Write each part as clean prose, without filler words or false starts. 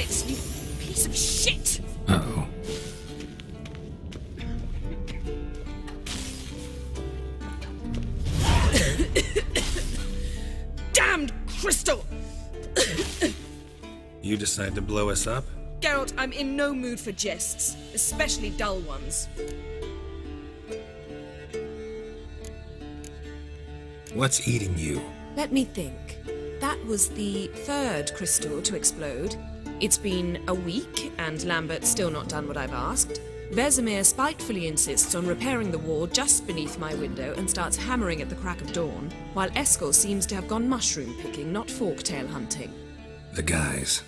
it, you piece of shit! Uh-oh. Damned crystal! You decide to blow us up? Geralt, I'm in no mood for jests, especially dull ones. What's eating you? Let me think. That was the third crystal to explode. It's been a week, and Lambert's still not done what I've asked. Vesemir spitefully insists on repairing the wall just beneath my window and starts hammering at the crack of dawn, while Eskel seems to have gone mushroom picking, not forktail hunting. The guys.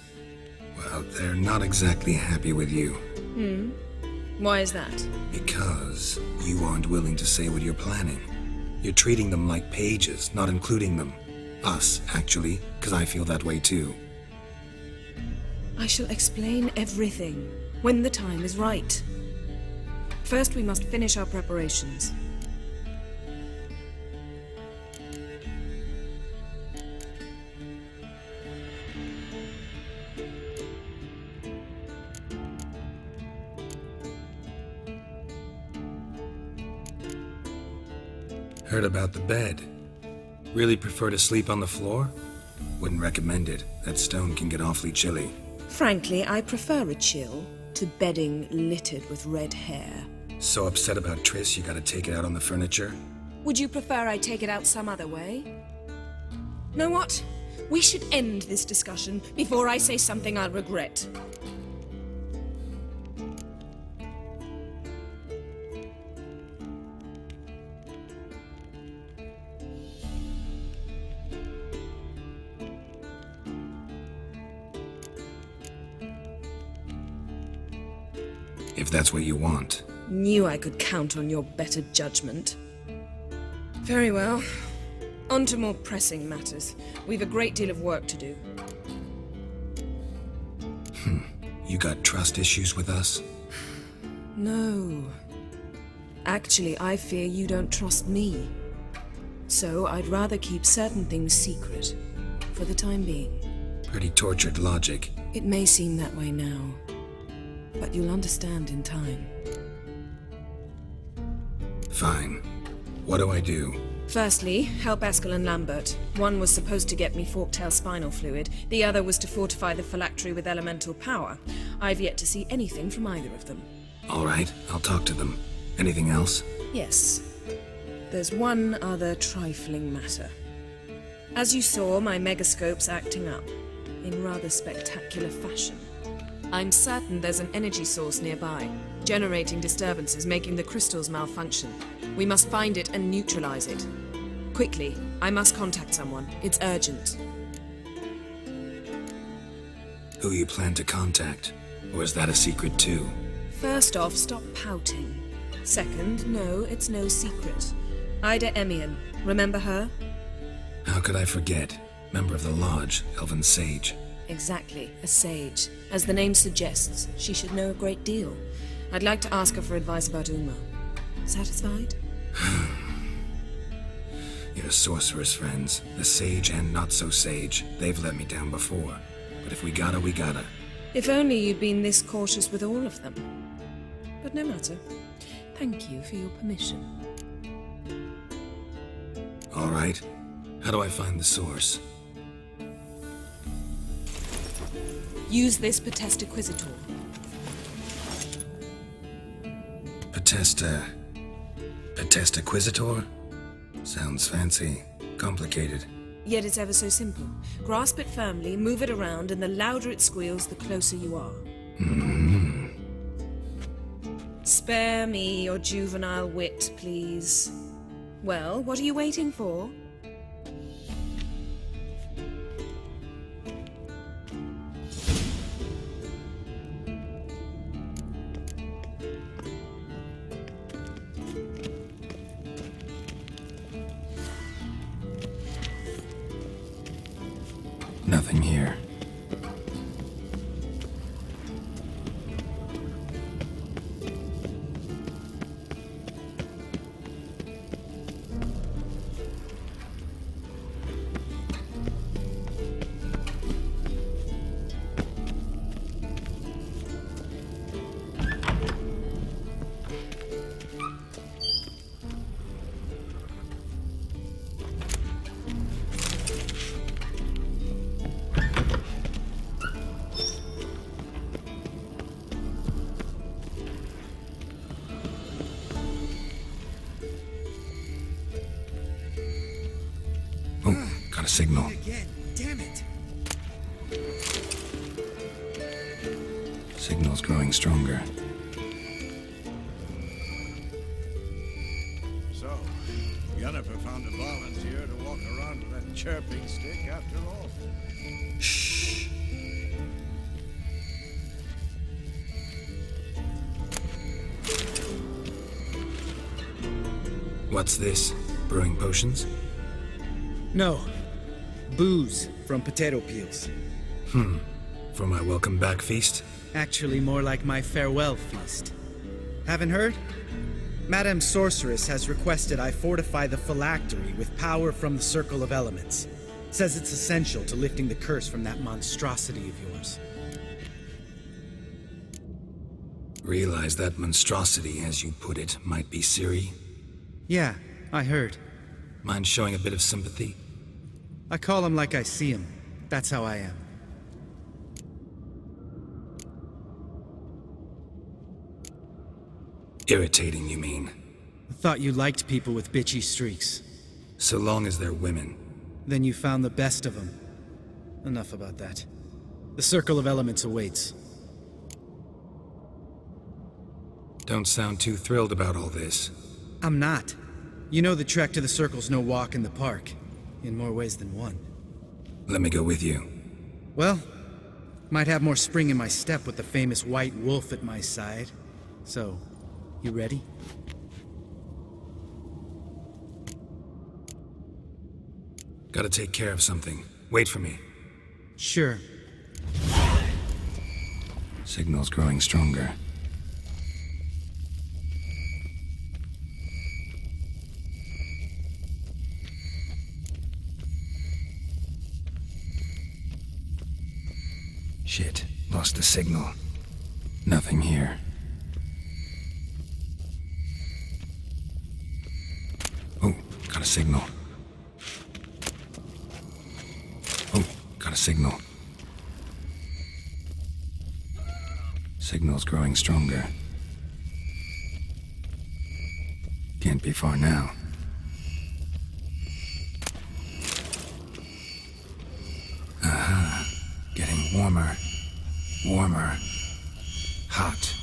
Well, they're not exactly happy with you. Why is that? Because you aren't willing to say what you're planning. You're treating them like pages, not including them. Us, actually, because I feel that way too. I shall explain everything when the time is right. First, we must finish our preparations. Heard about the bed. Really prefer to sleep on the floor? Wouldn't recommend it. That stone can get awfully chilly. Frankly, I prefer a chill to bedding littered with red hair. So upset about Triss you gotta take it out on the furniture? Would you prefer I take it out some other way? Know what? We should end this discussion before I say something I'll regret. If that's what you want. Knew I could count on your better judgment. Very well. On to more pressing matters. We've a great deal of work to do. You got trust issues with us? No. Actually, I fear you don't trust me. So I'd rather keep certain things secret, for the time being. Pretty tortured logic. It may seem that way now, but you'll understand in time. Fine. What do I do? Firstly, help Eskel and Lambert. One was supposed to get me forktail spinal fluid, the other was to fortify the phylactery with elemental power. I've yet to see anything from either of them. All right, I'll talk to them. Anything else? Yes. There's one other trifling matter. As you saw, my megascope's acting up, in rather spectacular fashion. I'm certain there's an energy source nearby, generating disturbances, making the crystals malfunction. We must find it and neutralize it. Quickly, I must contact someone. It's urgent. Who you plan to contact? Or is that a secret too? First off, stop pouting. Second, no, it's no secret. Ida Emian, remember her? How could I forget? Member of the Lodge, Elven Sage. Exactly, a sage. As the name suggests, she should know a great deal. I'd like to ask her for advice about Uma. Satisfied? Your sorceress friends, the sage and not so sage, they've let me down before. But if we gotta, we gotta. If only you'd been this cautious with all of them. But no matter. Thank you for your permission. All right. How do I find the source? Use this Potesta Quisitor. Potesta Quisitor? Sounds fancy. Complicated. Yet it's ever so simple. Grasp it firmly, move it around, and the louder it squeals, the closer you are. Spare me your juvenile wit, please. Well, what are you waiting for? Nothing here. Got a signal. Again, damn it! Signal's growing stronger. So, Yennefer found a volunteer to walk around with that chirping stick after all. Shh. What's this? Brewing potions? No. Booze from potato peels. For my welcome back feast? Actually, more like my farewell feast. Haven't heard? Madame Sorceress has requested I fortify the phylactery with power from the Circle of Elements. Says it's essential to lifting the curse from that monstrosity of yours. Realize that monstrosity, as you put it, might be Ciri? Yeah, I heard. Mind showing a bit of sympathy? I call him like I see him. That's how I am. Irritating, you mean? I thought you liked people with bitchy streaks. So long as they're women. Then you found the best of them. Enough about that. The Circle of Elements awaits. Don't sound too thrilled about all this. I'm not. You know the trek to the Circle's no walk in the park. In more ways than one. Let me go with you. Well, might have more spring in my step with the famous white wolf at my side. So, you ready? Gotta take care of something. Wait for me. Sure. Signal's growing stronger. Shit, lost the signal. Nothing here. Oh, got a signal. Oh, got a signal. Signal's growing stronger. Can't be far now. Getting warmer. Warmer. Hot.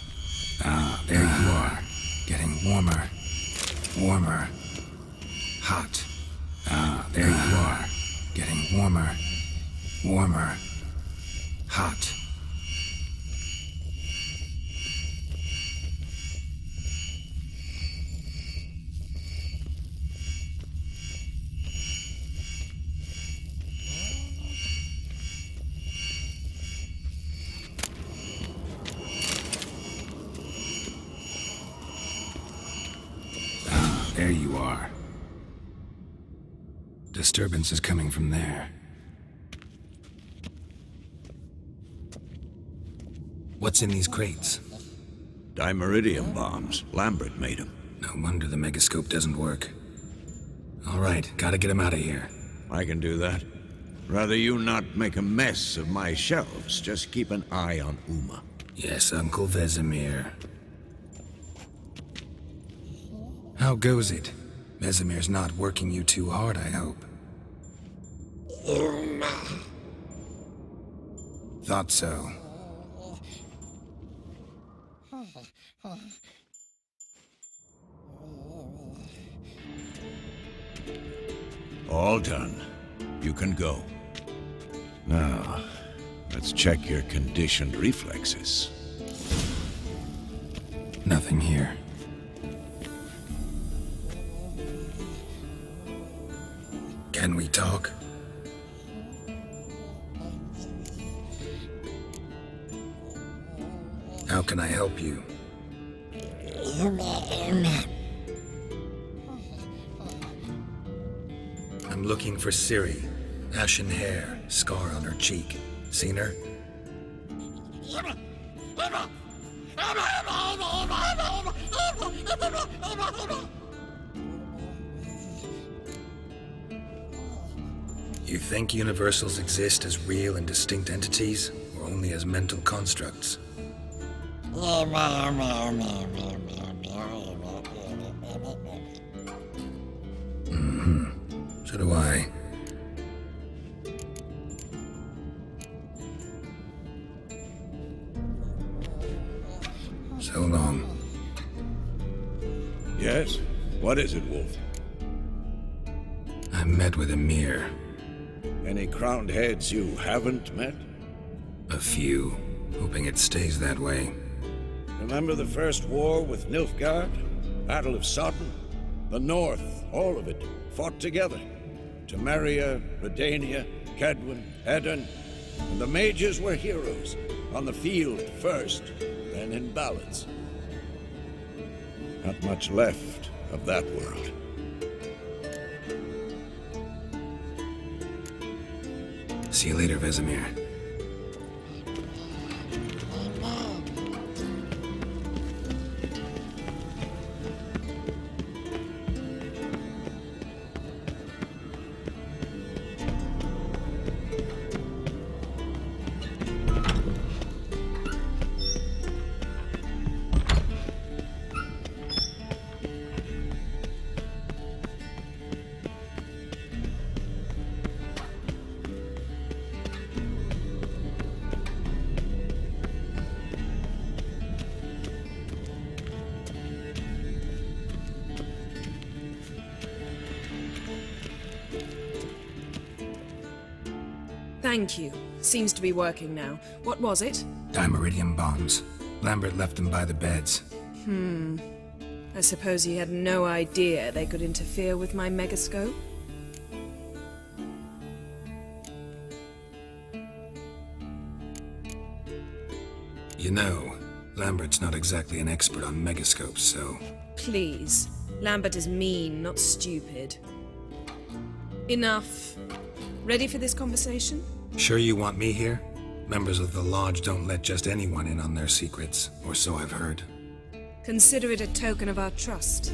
Ah, there you are. Getting warmer. Warmer. Hot. Ah, there you are. Getting warmer. Warmer. Hot. There you are. Disturbance is coming from there. What's in these crates? Dimeridium bombs. Lambert made them. No wonder the megascope doesn't work. All right, gotta get him out of here. I can do that. Rather you not make a mess of my shelves. Just keep an eye on Uma. Yes, Uncle Vesemir. How goes it? Vesemir's not working you too hard, I hope. Thought so. All done. You can go. Now, let's check your conditioned reflexes. Nothing here. Can we talk? How can I help you? I'm looking for Ciri. Ashen hair, scar on her cheek. Seen her? You think universals exist as real and distinct entities, or only as mental constructs? So do I. So long. Yes? What is it, Wolf? I met with Emir. Any crowned heads you haven't met? A few. Hoping it stays that way. Remember the first war with Nilfgaard? Battle of Sodden? The North, all of it, fought together. Temeria, Redania, Kedwin, Edirn, and the mages were heroes. On the field first, then in ballads. Not much left of that world. See you later, Vesemir. Thank you. Seems to be working now. What was it? Dimeridium bombs. Lambert left them by the beds. I suppose he had no idea they could interfere with my megascope? You know, Lambert's not exactly an expert on megascopes, so... Please. Lambert is mean, not stupid. Enough. Ready for this conversation? Sure you want me here? Members of the Lodge don't let just anyone in on their secrets, or so I've heard. Consider it a token of our trust.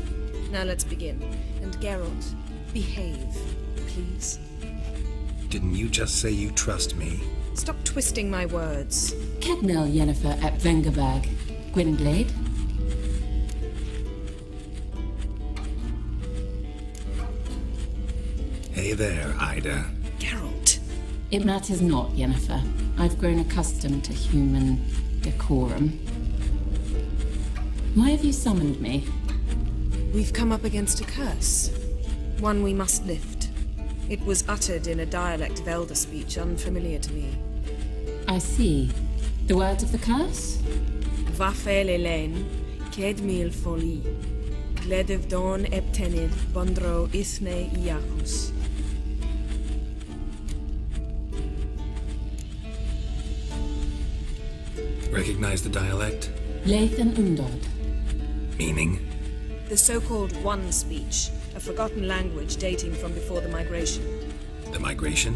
Now let's begin. And Geralt, behave, please. Didn't you just say you trust me? Stop twisting my words. Kednel Yennefer at Vengerberg, Gwynblade. Hey there, Ida. Geralt. It matters not, Yennefer. I've grown accustomed to human decorum. Why have you summoned me? We've come up against a curse. One we must lift. It was uttered in a dialect of Elder speech unfamiliar to me. I see. The words of the curse? Vafel Elaine, Ked mil foli. Gledev don eptenid bondro ithne iacus. Recognize the dialect? Leith and Undod. Meaning? The so-called One speech, a forgotten language dating from before the migration. The migration?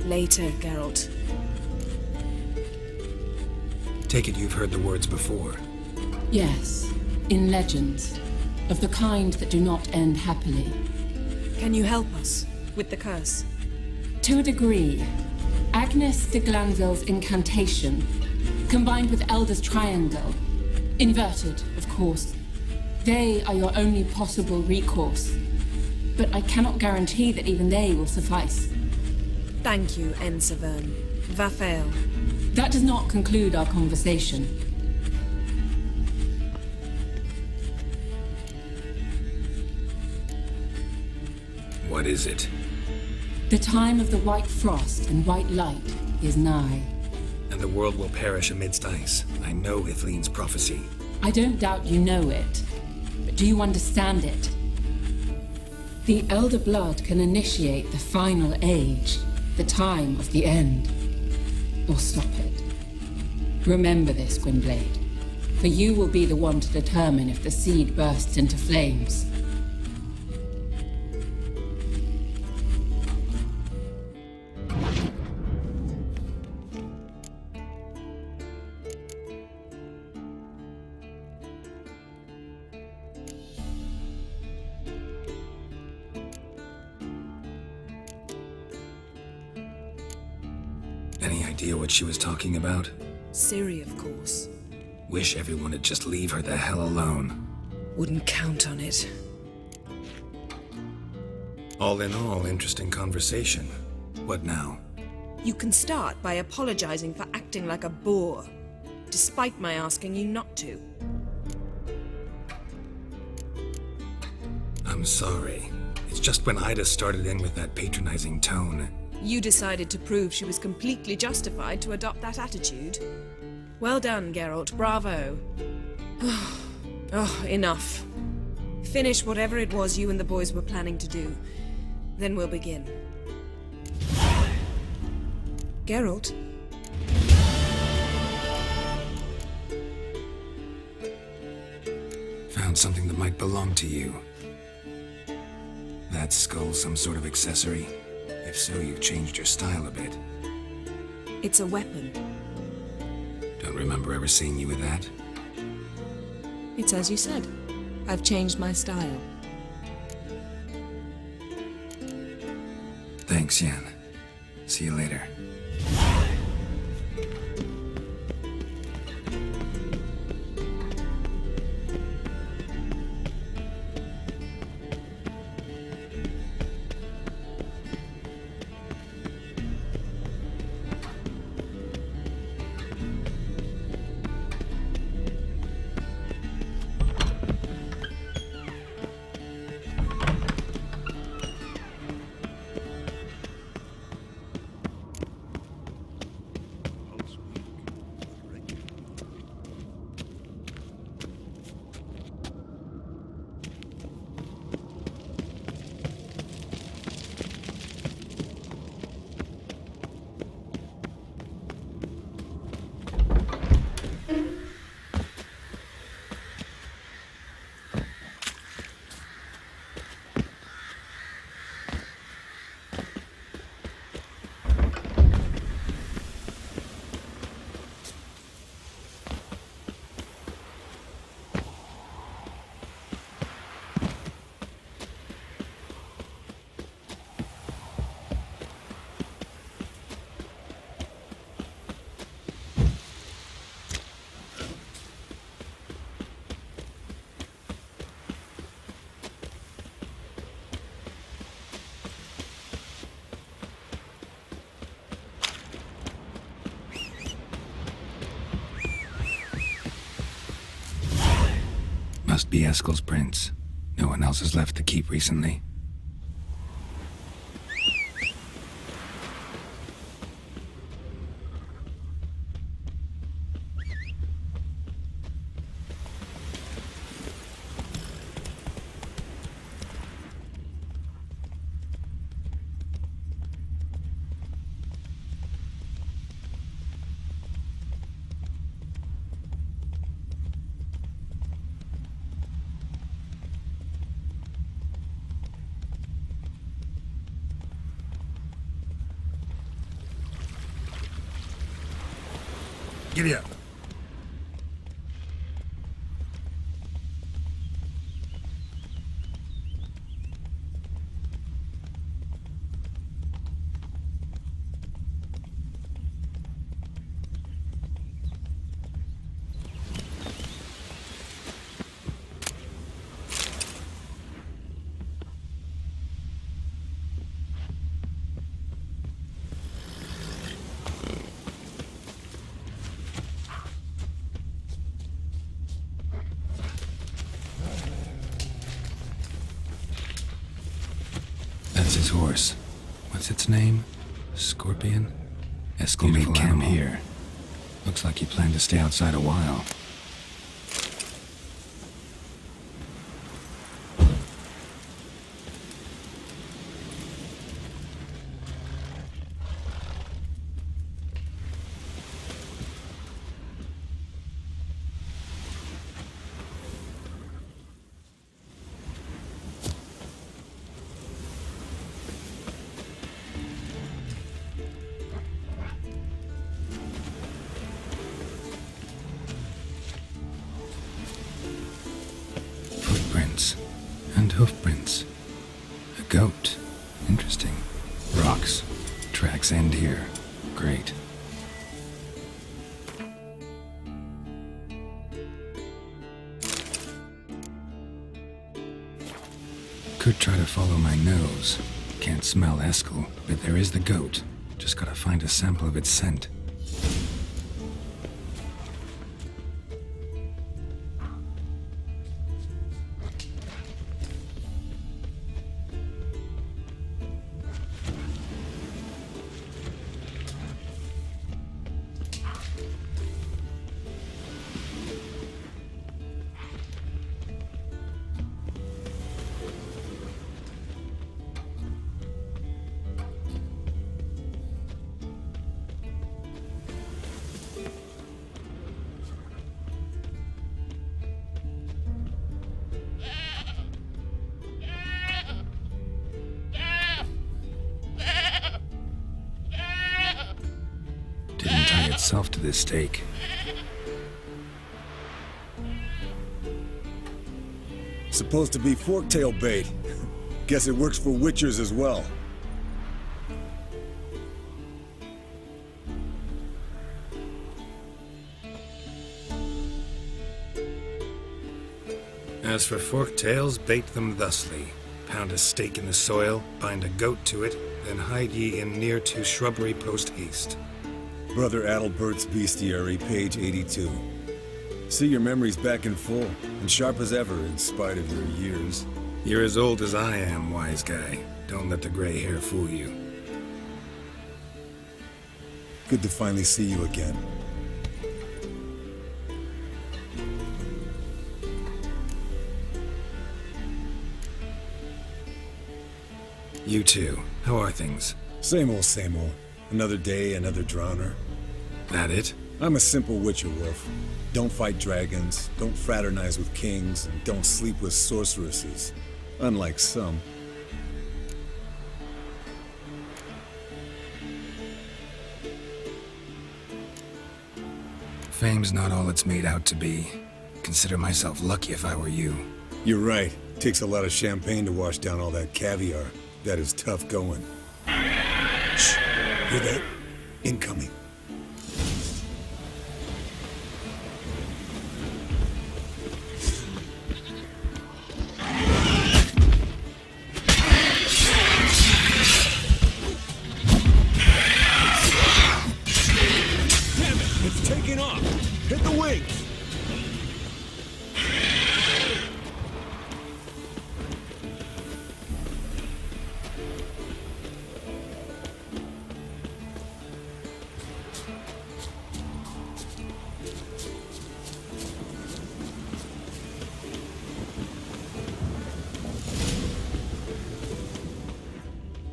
Later, Geralt. Take it you've heard the words before. Yes, in legends. Of the kind that do not end happily. Can you help us with the curse? To a degree. Agnes de Glanville's incantation, combined with Elder's triangle, inverted, of course. They are your only possible recourse. But I cannot guarantee that even they will suffice. Thank you, Ensevern. Vafel. That does not conclude our conversation. What is it? The time of the white frost and white light is nigh. And the world will perish amidst ice. I know Ithleen's prophecy. I don't doubt you know it, but do you understand it? The Elder Blood can initiate the final age, the time of the end, or stop it. Remember this, Gwynblade, for you will be the one to determine if the seed bursts into flames. Any idea what she was talking about? Ciri, of course. Wish everyone would just leave her the hell alone. Wouldn't count on it. All in all, interesting conversation. What now? You can start by apologizing for acting like a boor, despite my asking you not to. I'm sorry. It's just when Ida started in with that patronizing tone. You decided to prove she was completely justified to adopt that attitude. Well done, Geralt. Bravo. Oh, enough. Finish whatever it was you and the boys were planning to do. Then we'll begin. Geralt? Found something that might belong to you. That skull some sort of accessory? If so, you've changed your style a bit. It's a weapon. Don't remember ever seeing you with that. It's as you said. I've changed my style. Thanks, Yen. See you later. Must be Eskel's prints. No one else has left the keep recently. Giddy up. That's his horse. What's its name? Scorpion? Eskel made camp here. Looks like he planned to stay outside a while. And hoofprints. A goat. Interesting. Rocks. Tracks end here. Great. Could try to follow my nose. Can't smell Eskel, but there is the goat. Just gotta find a sample of its scent. myself to this stake. Supposed to be forktail bait. Guess it works for witchers as well. As for forktails, bait them thusly. Pound a stake in the soil, bind a goat to it, then hide ye in near to shrubbery post haste. Brother Adalbert's Bestiary, page 82. See your memories back in full, and sharp as ever in spite of your years. You're as old as I am, wise guy. Don't let the gray hair fool you. Good to finally see you again. You too. How are things? Same old, same old. Another day, another drowner. That it? I'm a simple witcher wolf. Don't fight dragons, don't fraternize with kings, and don't sleep with sorceresses. Unlike some. Fame's not all it's made out to be. Consider myself lucky if I were you. You're right. Takes a lot of champagne to wash down all that caviar. That is tough going. Shh. Hear that? Incoming. Damn it! It's taking off! Hit the wings!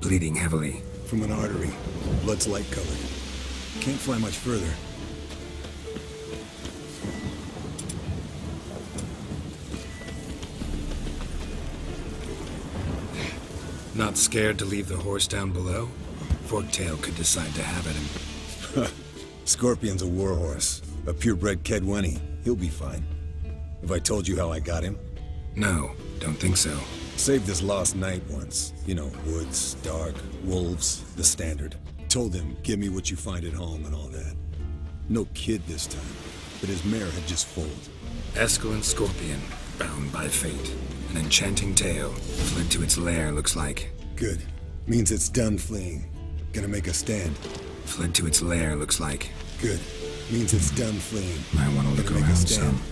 Bleeding heavily. From an artery. Blood's light colored. Can't fly much further. Not scared to leave the horse down below? Forktail could decide to have at him. Scorpion's a warhorse. A purebred Kedwenny. He'll be fine. Have I told you how I got him? No, don't think so. Saved this lost knight once. You know, woods, dark, wolves, the standard. Told him, give me what you find at home and all that. No kid this time, but his mare had just foaled. Escalent Scorpion, bound by fate. An enchanting tale, fled to its lair, looks like. Good. Means it's done fleeing. Gonna make a stand. Fled to its lair, looks like. Good. Means it's done fleeing. I want to look Gonna make a around stand. some.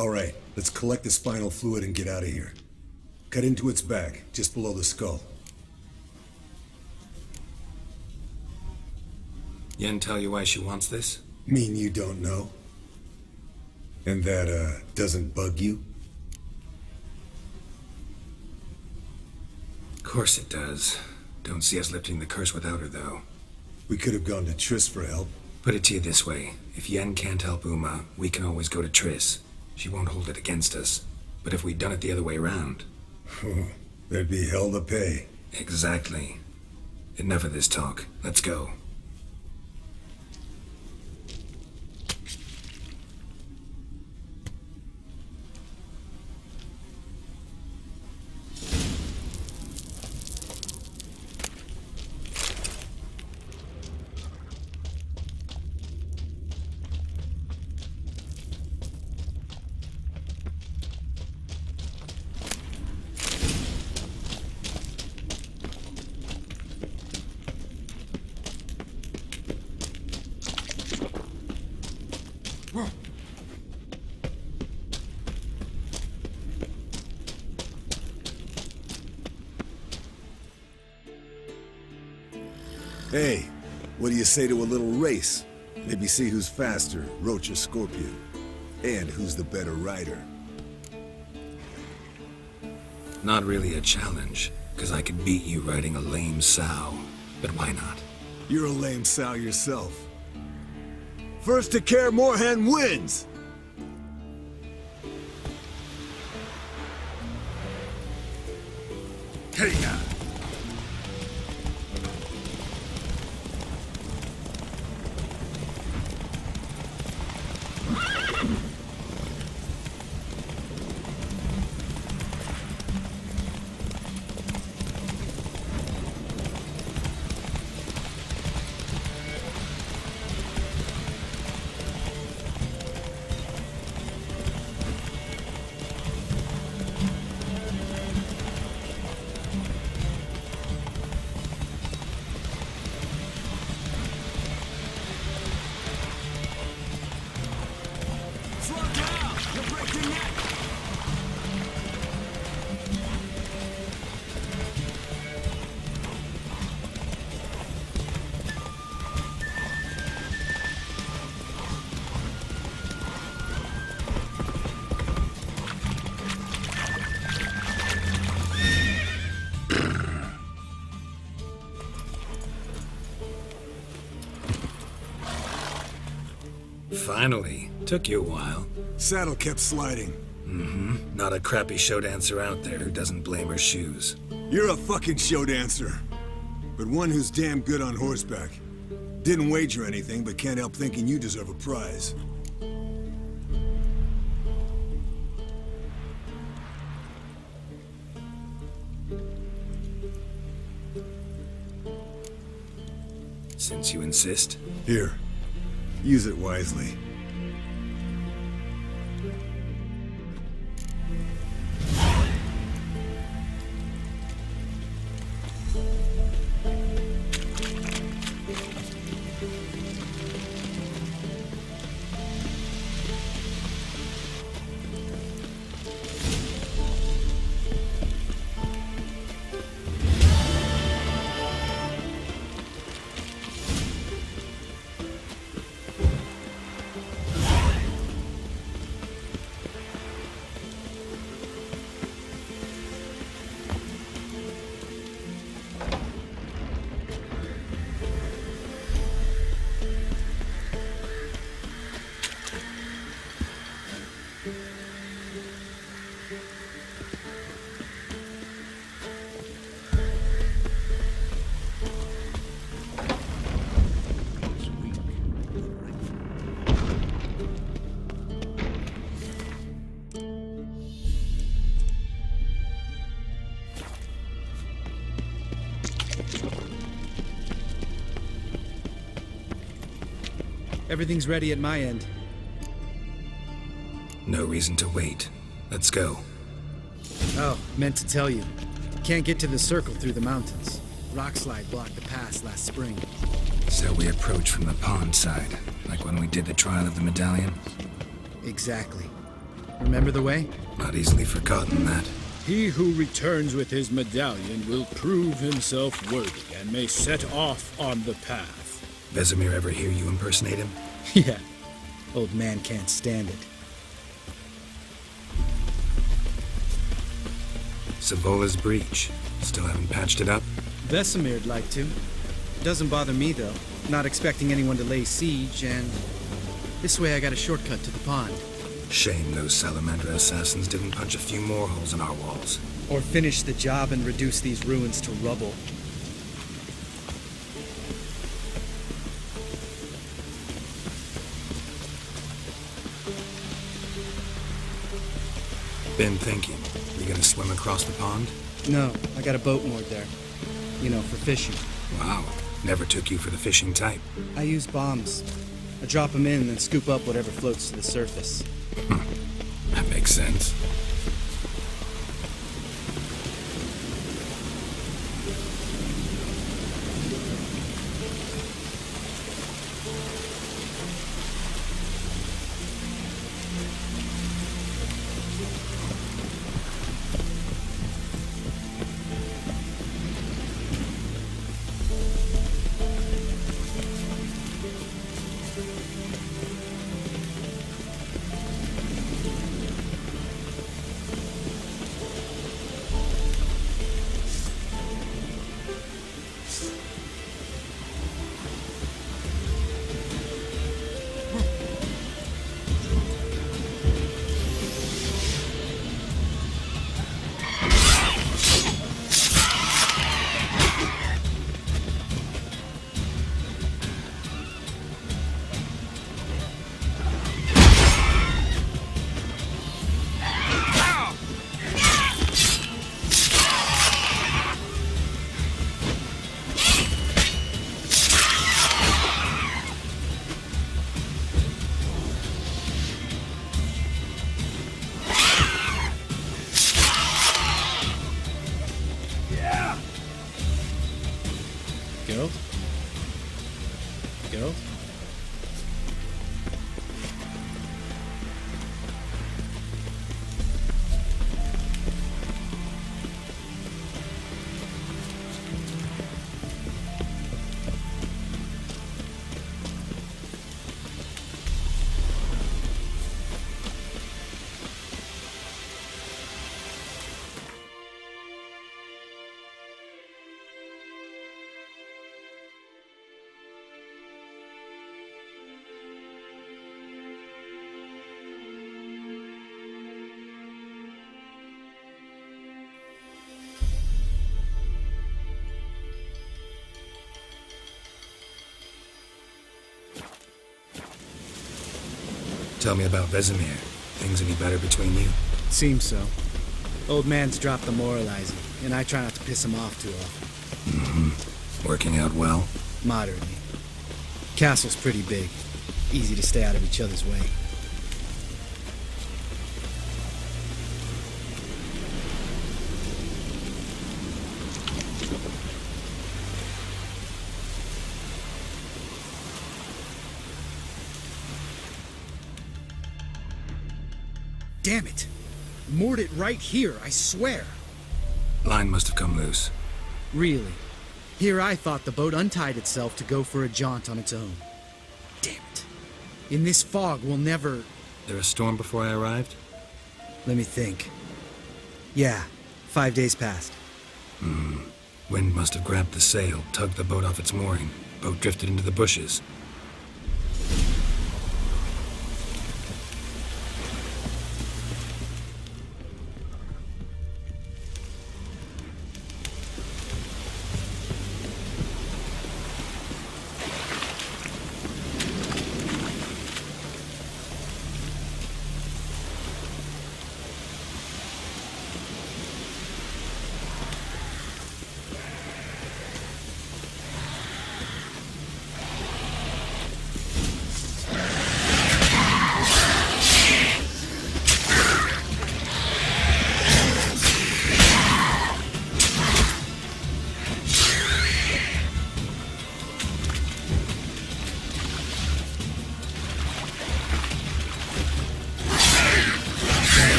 Alright, let's collect the spinal fluid and get out of here. Cut into its back, just below the skull. Yen tell you why she wants this? Mean you don't know? And that, doesn't bug you? Of course it does. Don't see us lifting the curse without her, though. We could have gone to Triss for help. Put it to you this way. If Yen can't help Uma, we can always go to Triss. She won't hold it against us. But if we'd done it the other way around... There'd be hell to pay. Exactly. Enough of this talk. Let's go. Hey, what do you say to a little race? Maybe see who's faster, Roach or Scorpion. And who's the better rider. Not really a challenge, because I could beat you riding a lame sow. But why not? You're a lame sow yourself. First to Kaer Morhen wins! Hey now! Finally. Took you a while. Saddle kept sliding. Mm-hmm. Not a crappy show dancer out there who doesn't blame her shoes. You're a fucking show dancer. But one who's damn good on horseback. Didn't wager anything, but can't help thinking you deserve a prize. Since you insist. Here. Use it wisely. Everything's ready at my end. No reason to wait. Let's go. Oh, meant to tell you. Can't get to the circle through the mountains. Rockslide blocked the pass last spring. So we approach from the pond side, like when we did the trial of the medallion? Exactly. Remember the way? Not easily forgotten, that. He who returns with his medallion will prove himself worthy and may set off on the path. Vesemir ever hear you impersonate him? Yeah. Old man can't stand it. Savola's breach. Still haven't patched it up? Vesemir'd like to. Doesn't bother me, though. Not expecting anyone to lay siege, and this way I got a shortcut to the pond. Shame those Salamander assassins didn't punch a few more holes in our walls. Or finish the job and reduce these ruins to rubble. Been thinking. You gonna swim across the pond? No, I got a boat moored there. You know, for fishing. Wow. Never took you for the fishing type. I use bombs. I drop them in and then scoop up whatever floats to the surface. That makes sense. Geralt? Geralt? Tell me about Vesemir. Things any better between you? Seems so. Old man's dropped the moralizing, and I try not to piss him off too often. Working out well? Moderately. Castle's pretty big. Easy to stay out of each other's way. Damn it! Moored it right here, I swear! Line must have come loose. Really? Here I thought the boat untied itself to go for a jaunt on its own. Damn it. In this fog, we'll never... There a storm before I arrived? Let me think. Yeah, 5 days passed. Wind must have grabbed the sail, tugged the boat off its mooring. Boat drifted into the bushes.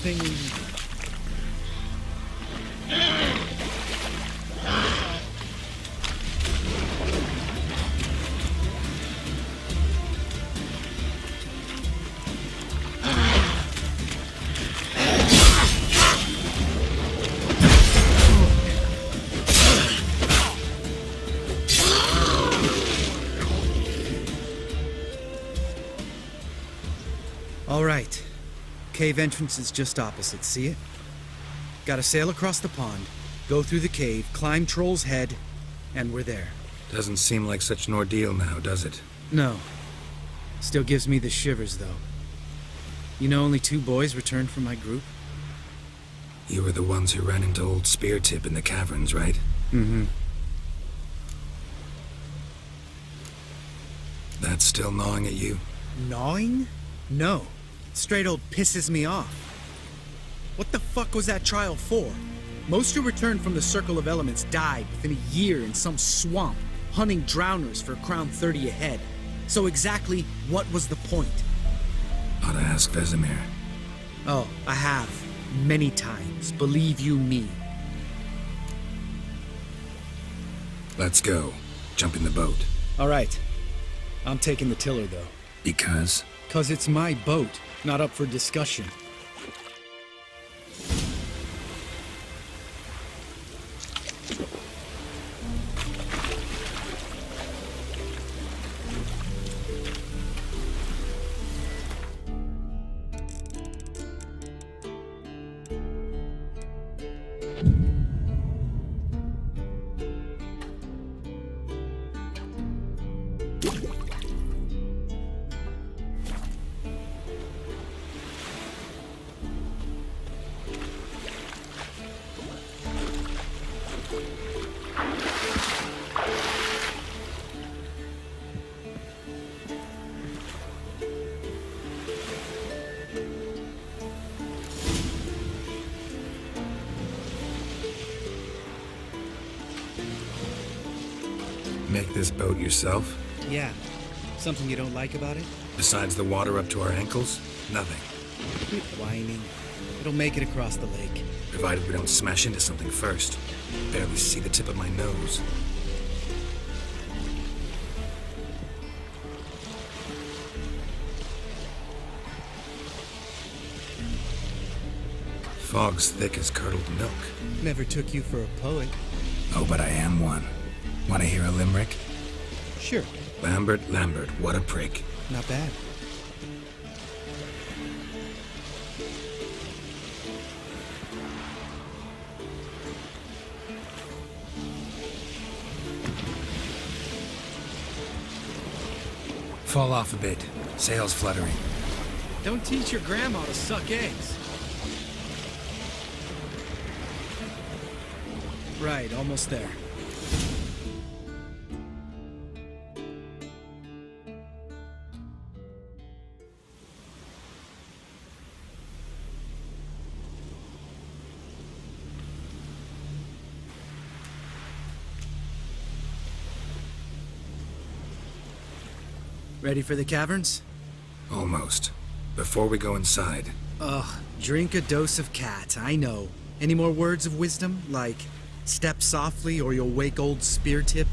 thing we... All right. Cave entrance is just opposite, see it? Gotta sail across the pond, go through the cave, climb Troll's Head, and we're there. Doesn't seem like such an ordeal now, does it? No. Still gives me the shivers, though. You know only 2 boys returned from my group? You were the ones who ran into old Speartip in the caverns, right? Mm-hmm. That's still gnawing at you? Gnawing? No. Straight old pisses me off. What the fuck was that trial for? Most who returned from the Circle of Elements died within a year in some swamp, hunting drowners for Crown 30 a head. So exactly what was the point? Ought to ask Vesemir. Oh, I have. Many times, believe you me. Let's go. Jump in the boat. All right. I'm taking the tiller, though. Because? 'Cause it's my boat, not up for discussion. Make this boat yourself? Yeah. Something you don't like about it? Besides the water up to our ankles? Nothing. Quit whining. It'll make it across the lake. Provided we don't smash into something first. Barely see the tip of my nose. Fog's thick as curdled milk. Never took you for a poet. Oh, but I am one. Want to hear a limerick? Sure. Lambert, what a prick. Not bad. Fall off a bit. Sails fluttering. Don't teach your grandma to suck eggs. Right, almost there. Ready for the caverns? Almost. Before we go inside. Ugh, drink a dose of cat, I know. Any more words of wisdom, like step softly or you'll wake old Speartip?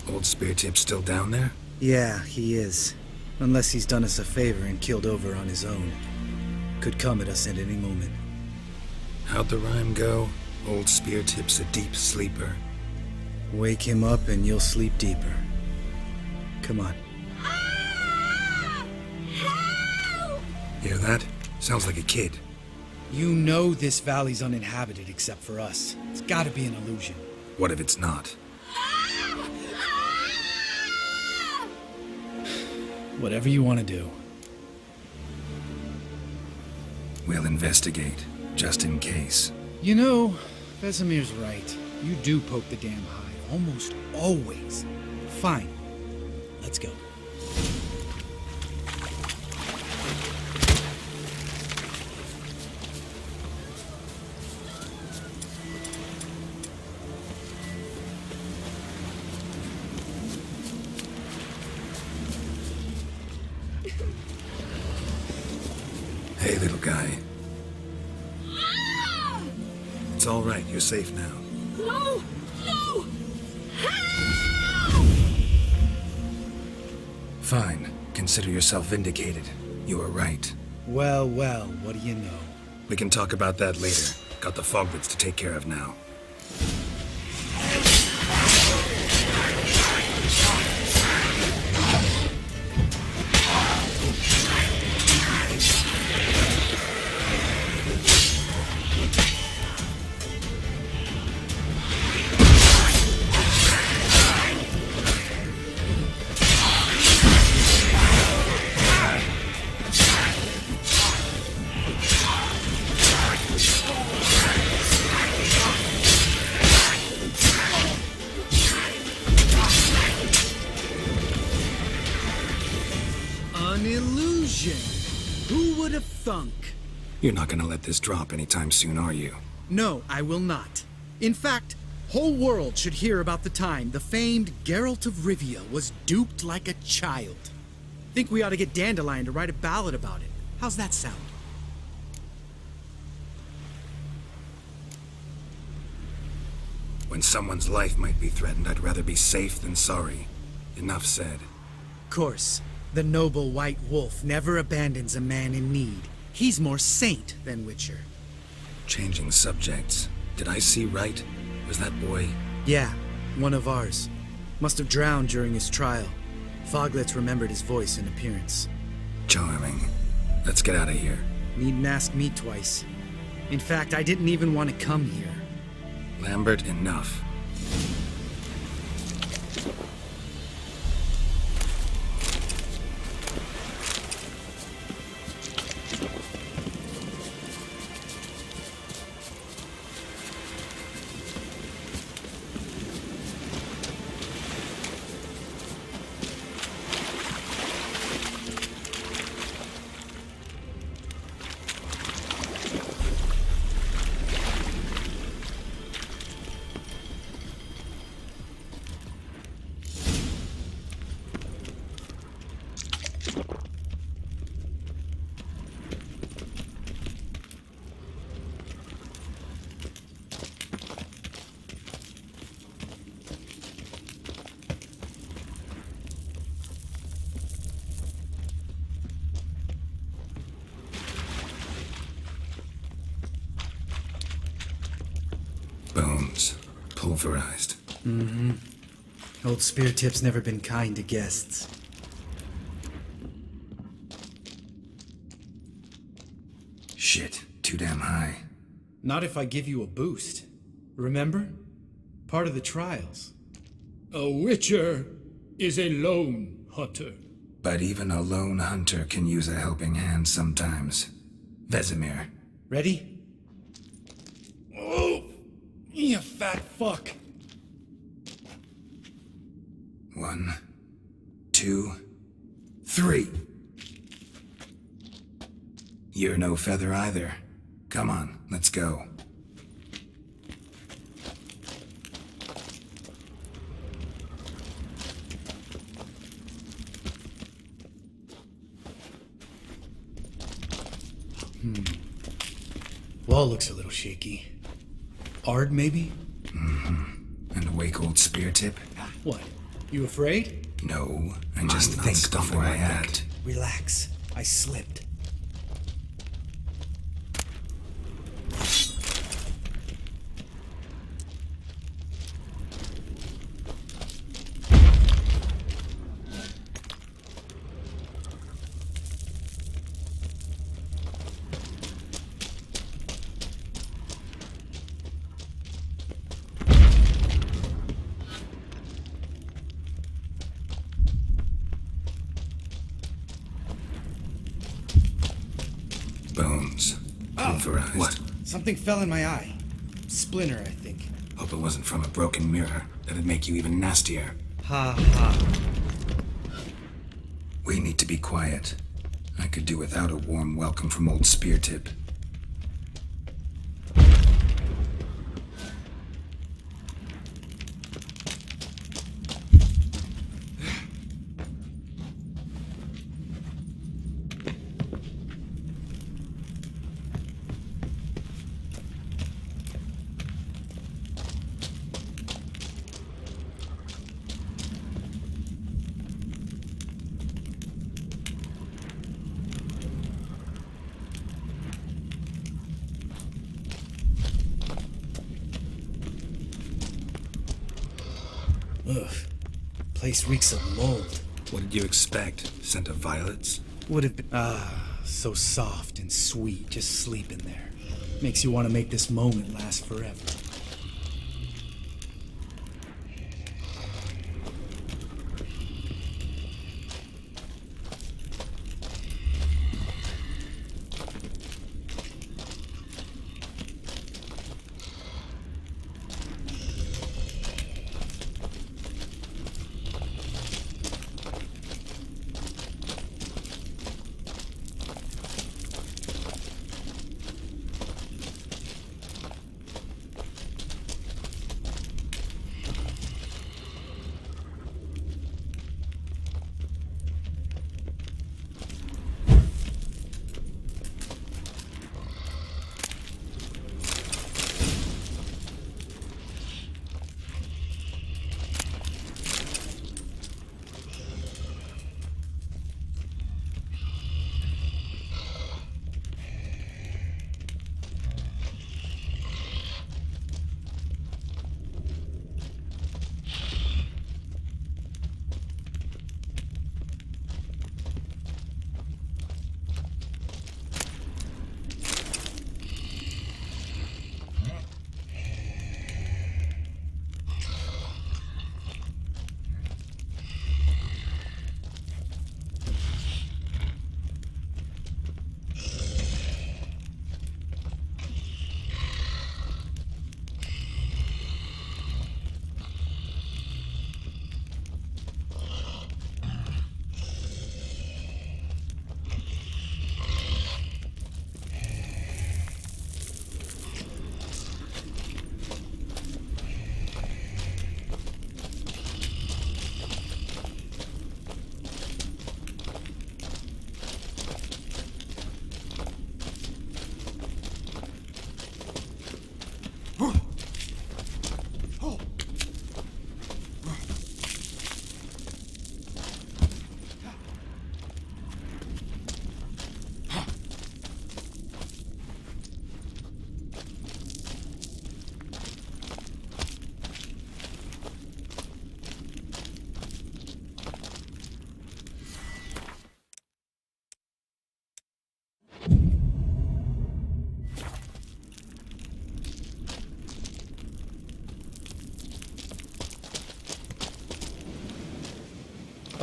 Old Speartip's still down there? Yeah, he is. Unless he's done us a favor and killed over on his own. Could come at us at any moment. How'd the rhyme go? Old Speartip's a deep sleeper. Wake him up and you'll sleep deeper. Come on. Hear that? Sounds like a kid. You know this valley's uninhabited except for us. It's gotta be an illusion. What if it's not? Whatever you want to do. We'll investigate, just in case. You know, Vesemir's right. You do poke the damn hive, almost always. Fine. Let's go. Hey, little guy. It's all right. You're safe now. No! No! Fine. Consider yourself vindicated. You were right. Well, well, what do you know? We can talk about that later. Got the foglets to take care of now. An illusion! Who would have thunk? You're not gonna let this drop anytime soon, are you? No, I will not. In fact, whole world should hear about the time the famed Geralt of Rivia was duped like a child. Think we ought to get Dandelion to write a ballad about it. How's that sound? When someone's life might be threatened, I'd rather be safe than sorry. Enough said. Course, the noble white wolf never abandons a man in need. He's more saint than witcher. Changing subjects. Did I see right? Was that boy? Yeah, one of ours. Must have drowned during his trial. Foglets remembered his voice and appearance. Charming. Let's get out of here. Needn't ask me twice. In fact, I didn't even want to come here. Lambert, enough. Bones. Pulverized. Mm-hmm. Old Spear Tip's never been kind to guests. Shit. Too damn high. Not if I give you a boost. Remember? Part of the trials. A witcher is a lone hunter. But even a lone hunter can use a helping hand sometimes. Vesemir. Ready? Oh! You fat fuck! 1, 2, 3. You're no feather either. Come on, let's go. Wall looks a little shaky. Ard, maybe? And awake old spear tip? What? You afraid? No, I just think before I act. Relax. I slipped. Bones. Pulverized. What? Something fell in my eye. Splinter, I think. Hope it wasn't from a broken mirror. That'd make you even nastier. Ha ha. We need to be quiet. I could do without a warm welcome from old spear tip. Ugh. Place reeks of mold. What did you expect? Scent of violets? Would have been... so soft and sweet, just sleeping there. Makes you want to make this moment last forever.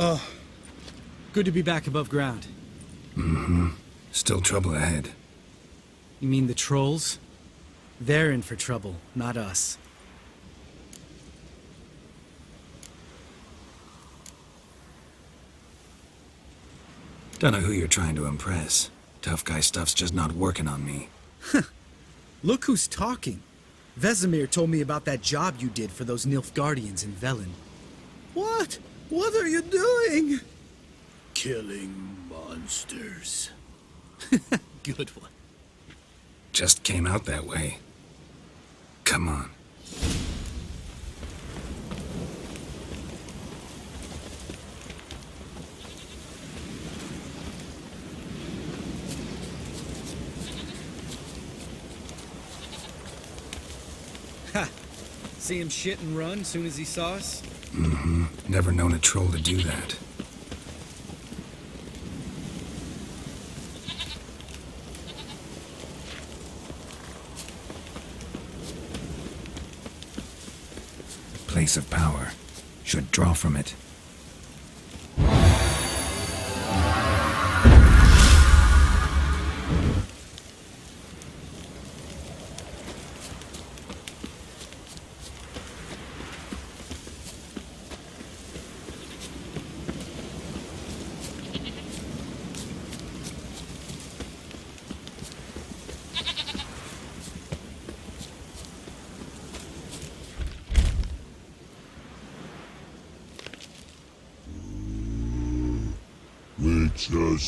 Oh, good to be back above ground. Mm-hmm. Still trouble ahead. You mean the trolls? They're in for trouble, not us. Don't know who you're trying to impress. Tough guy stuff's just not working on me. Look who's talking. Vesemir told me about that job you did for those Nilfgaardians in Velen. What? What are you doing? Killing monsters. Good one. Just came out that way. Come on. Ha! See him shit and run soon as he saw us? Mm-hmm. Never known a troll to do that. Place of power. Should draw from it.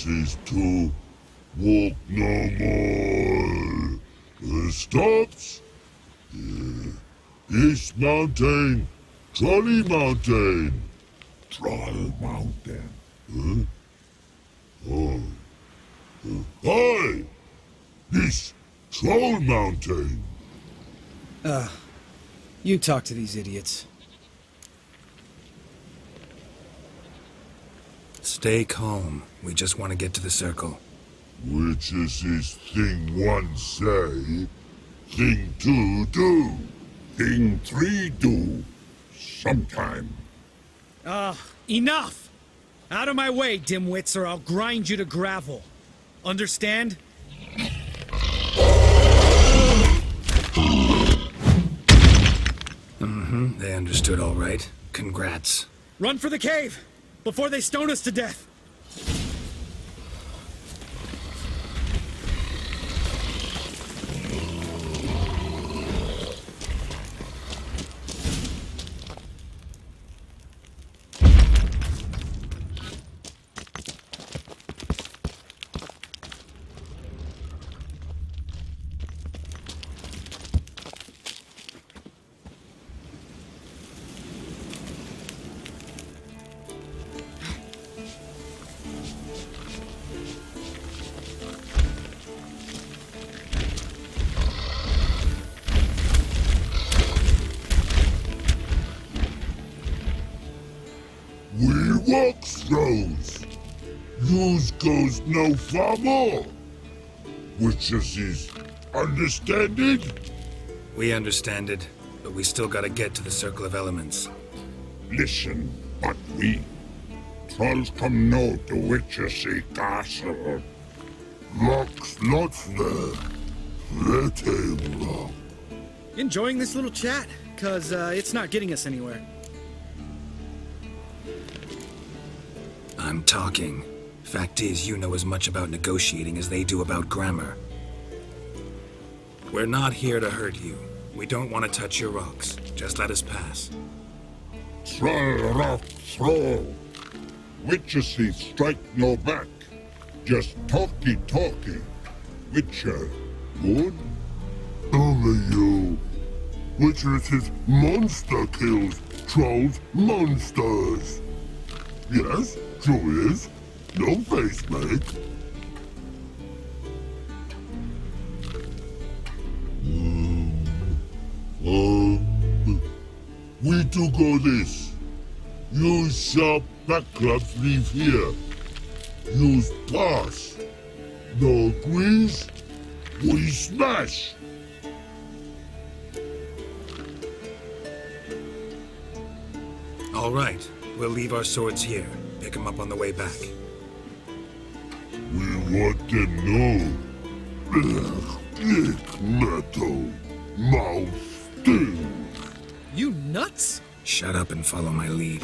Is to walk no more. Stops. East Mountain, Trolley Mountain. Troll Mountain. Oh. Hi! This Troll Mountain. You talk to these idiots. Stay calm. We just want to get to the circle. Which is this thing one say, thing two do, thing three do, sometime. Enough! Out of my way, dimwits, or I'll grind you to gravel. Understand? They understood all right. Congrats. Run for the cave! Before they stone us to death! We walk throws. Yous goes no far more. Which is understand it? We understand it, but we still gotta get to the Circle of Elements. Listen, but we trolls come no to Witchersea Castle. Locks lots there. Let him rock. Enjoying this little chat? Cause, it's not getting us anywhere. I'm talking. Fact is, you know as much about negotiating as they do about grammar. We're not here to hurt you. We don't want to touch your rocks. Just let us pass. Troll rock throw. Witchersea strike no back. Just talky. Witcher, good? Only you. Witchersea monster kills trolls monsters. Yes, true is. No face make. We do go this. Use sharp backlabs leave here. Use pass. No agrees. We smash. All right. We'll leave our swords here. Pick them up on the way back. We want them know. Ick metal. Mouth sting. You nuts? Shut up and follow my lead.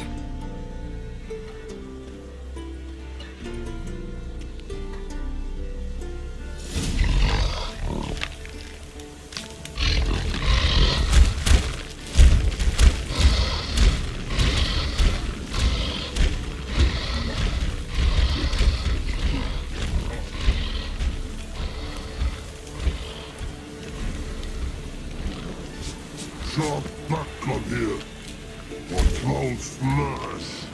Sharp backlab here. Or troll smash.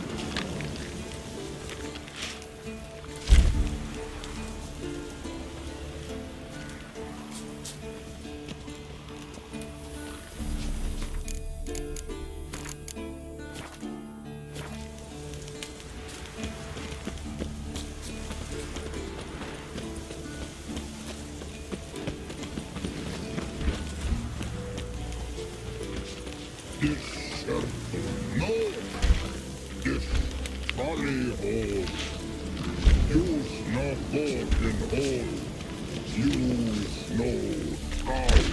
This circle, no. This trolley hole. Use no golden hole. Use no tiles.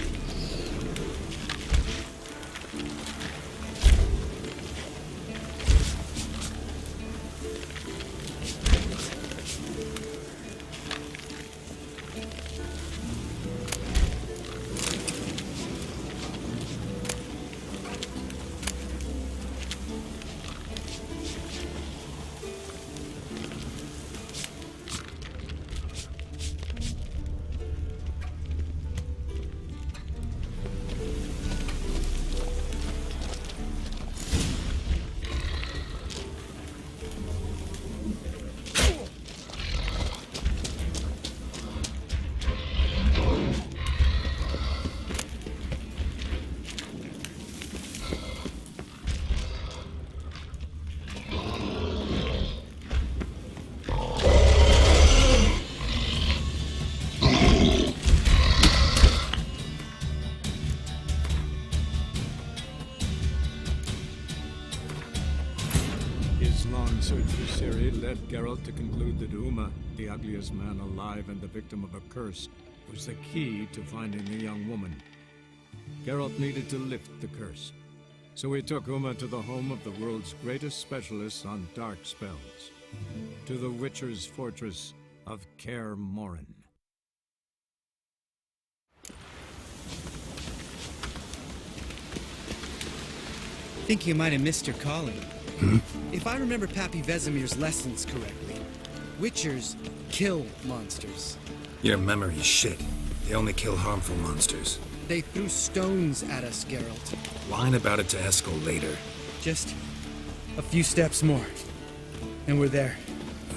Geralt to conclude that Uma, the ugliest man alive and the victim of a curse, was the key to finding the young woman. Geralt needed to lift the curse, so he took Uma to the home of the world's greatest specialists on dark spells, to the Witcher's fortress of Kaer Morhen. Think you might have missed your calling. If I remember Pappy Vesemir's lessons correctly, Witchers kill monsters. Your memory's shit. They only kill harmful monsters. They threw stones at us, Geralt. Whine about it to Eskel later. Just a few steps more, and we're there.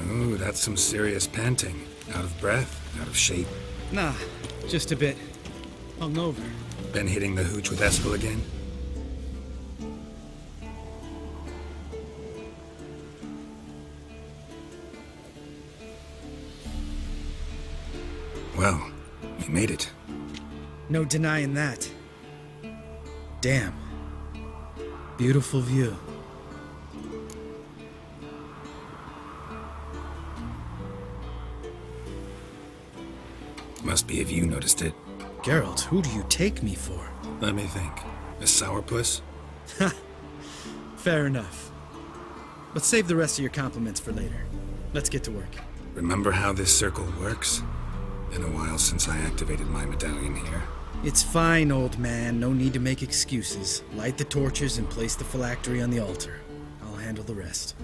Ooh, that's some serious panting. Out of breath? Out of shape? Nah, just a bit. Hungover. Been hitting the hooch with Eskel again? Well, we made it. No denying that. Damn. Beautiful view. Must be if you noticed it. Geralt, who do you take me for? Let me think. A sourpuss? Ha! Fair enough. But save the rest of your compliments for later. Let's get to work. Remember how this circle works? Been a while since I activated my medallion here. It's fine, old man. No need to make excuses. Light the torches and place the phylactery on the altar. I'll handle the rest.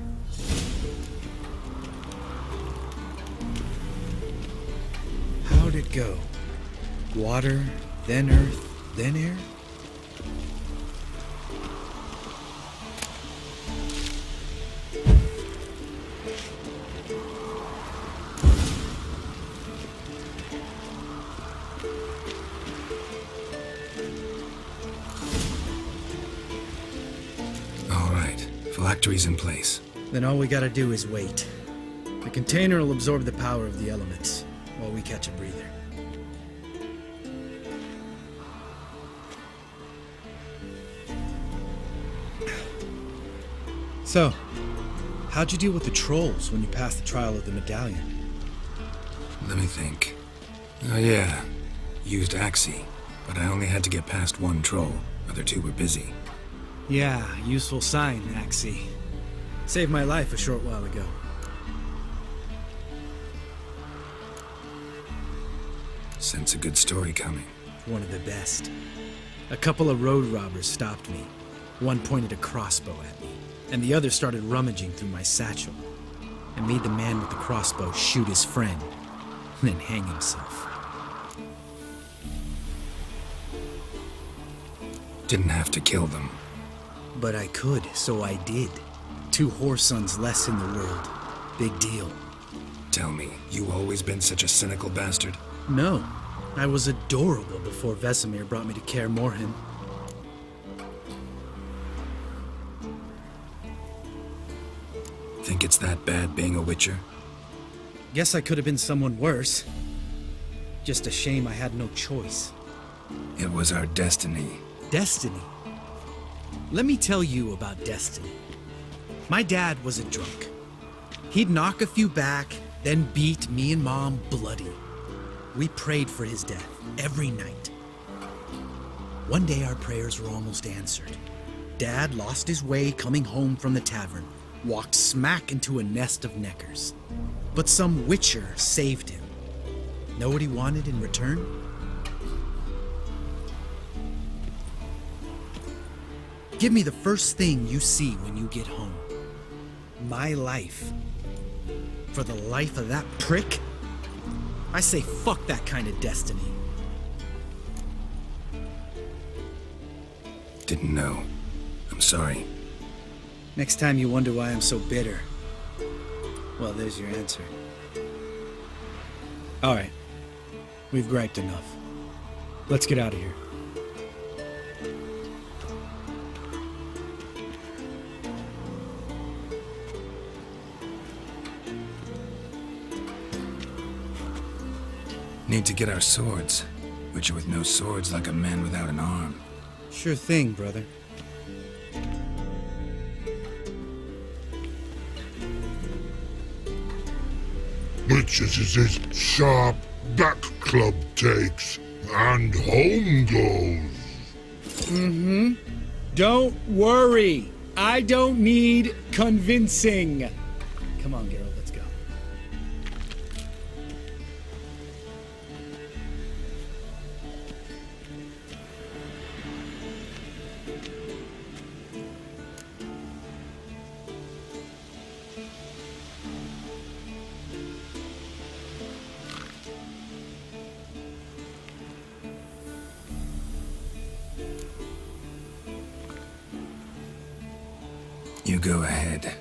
How'd it go? Water, then earth, then air? Phylactery's in place. Then all we gotta do is wait. The container will absorb the power of the elements, while we catch a breather. So, how'd you deal with the trolls when you passed the trial of the medallion? Let me think. Oh yeah, used Axie, but I only had to get past one troll. Other two were busy. Yeah, useful sign, Axie. Saved my life a short while ago. Sense a good story coming. One of the best. A couple of road robbers stopped me. One pointed a crossbow at me, and the other started rummaging through my satchel, and made the man with the crossbow shoot his friend, then hang himself. Didn't have to kill them. But I could, so I did. 2 whoresons less in the world. Big deal. Tell me, you always been such a cynical bastard? No. I was adorable before Vesemir brought me to Kaer Morhen. Think it's that bad being a Witcher? Guess I could have been someone worse. Just a shame I had no choice. It was our destiny. Destiny? Let me tell you about destiny. My dad was a drunk. He'd knock a few back, then beat me and Mom bloody. We prayed for his death every night. One day our prayers were almost answered. Dad lost his way coming home from the tavern, walked smack into a nest of neckers. But some Witcher saved him. Know what he wanted in return? Give me the first thing you see when you get home. My life. For the life of that prick? I say fuck that kind of destiny. Didn't know. I'm sorry. Next time you wonder why I'm so bitter, well, there's your answer. All right. We've griped enough. Let's get out of here. Need to get our swords. Witcher with no swords like a man without an arm. Sure thing, brother. which is his sharp back club takes, and home goes. Don't worry. I don't need convincing. Come on, Geralt, let's go. You go ahead.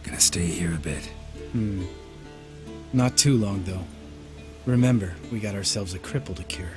Gonna stay here a bit. Not too long, though. Remember, we got ourselves a cripple to cure.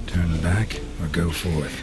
Turn back or go forth?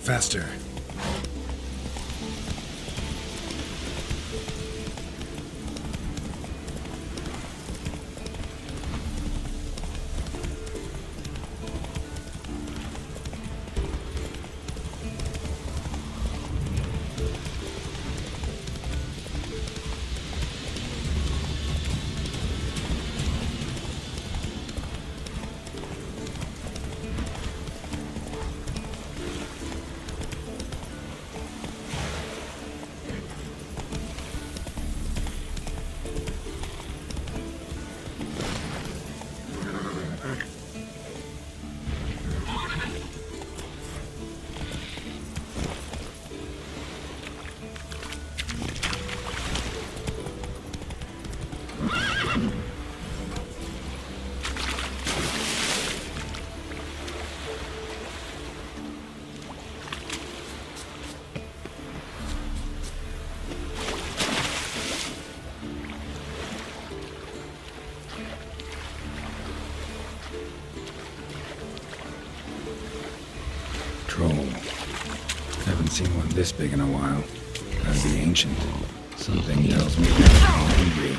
Faster. Troll. Haven't seen one this big in a while. Gotta be ancient. Something tells me they're hungry.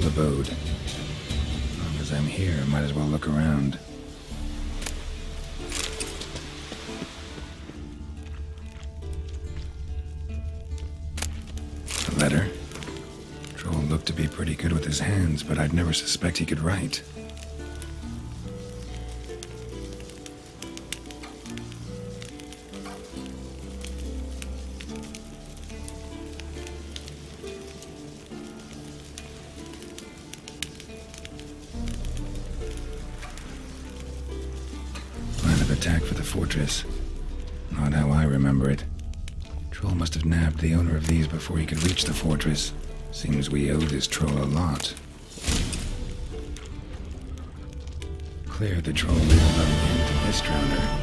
Abode. As long as I'm here, I might as well look around. A letter. Troll looked to be pretty good with his hands, but I'd never suspect he could write. Attack for the fortress. Not how I remember it. Troll must have nabbed the owner of these before he could reach the fortress. Seems we owe this troll a lot. Clear the troll leave them into this drowner.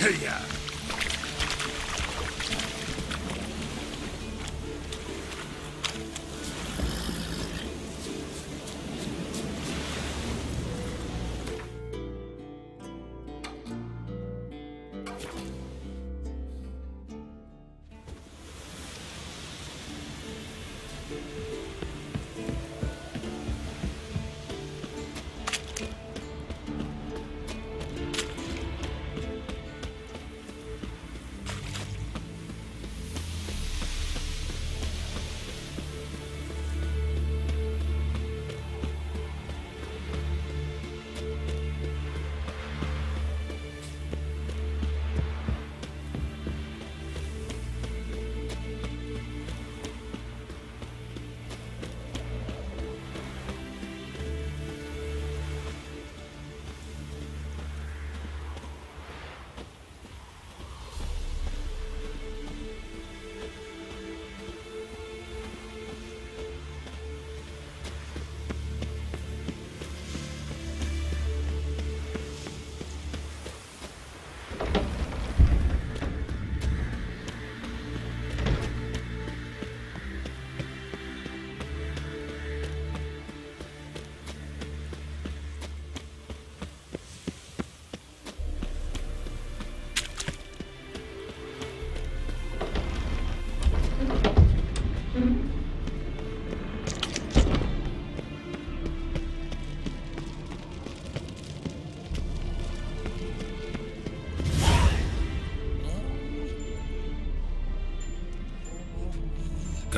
Hey-ya!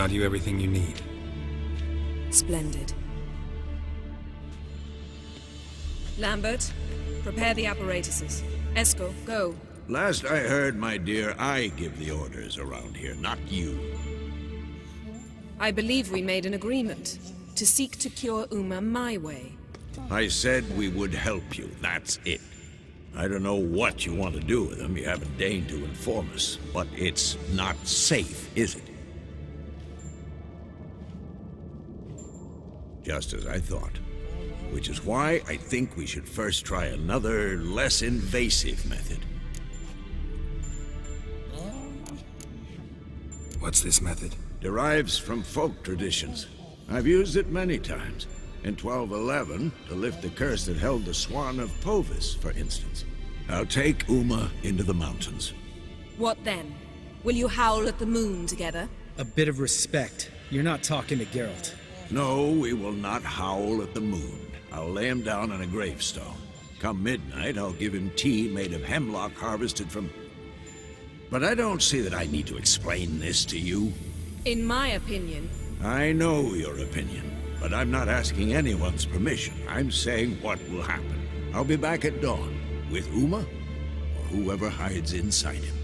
got you everything you need. Splendid. Lambert, prepare the apparatuses. Esco, go. Last I heard, my dear, I give the orders around here, not you. I believe we made an agreement to seek to cure Uma my way. I said we would help you, that's it. I don't know what you want to do with him, you haven't deigned to inform us, but it's not safe, is it? Just as I thought. Which is why I think we should first try another, less invasive method. What's this method? Derives from folk traditions. I've used it many times. In 1211, to lift the curse that held the Swan of Povis, for instance. I'll take Uma into the mountains. What then? Will you howl at the moon together? A bit of respect. You're not talking to Geralt. No, we will not howl at the moon. I'll lay him down on a gravestone. Come midnight, I'll give him tea made of hemlock harvested from... But I don't see that I need to explain this to you. In my opinion... I know your opinion, but I'm not asking anyone's permission. I'm saying what will happen. I'll be back at dawn, with Uma, or whoever hides inside him.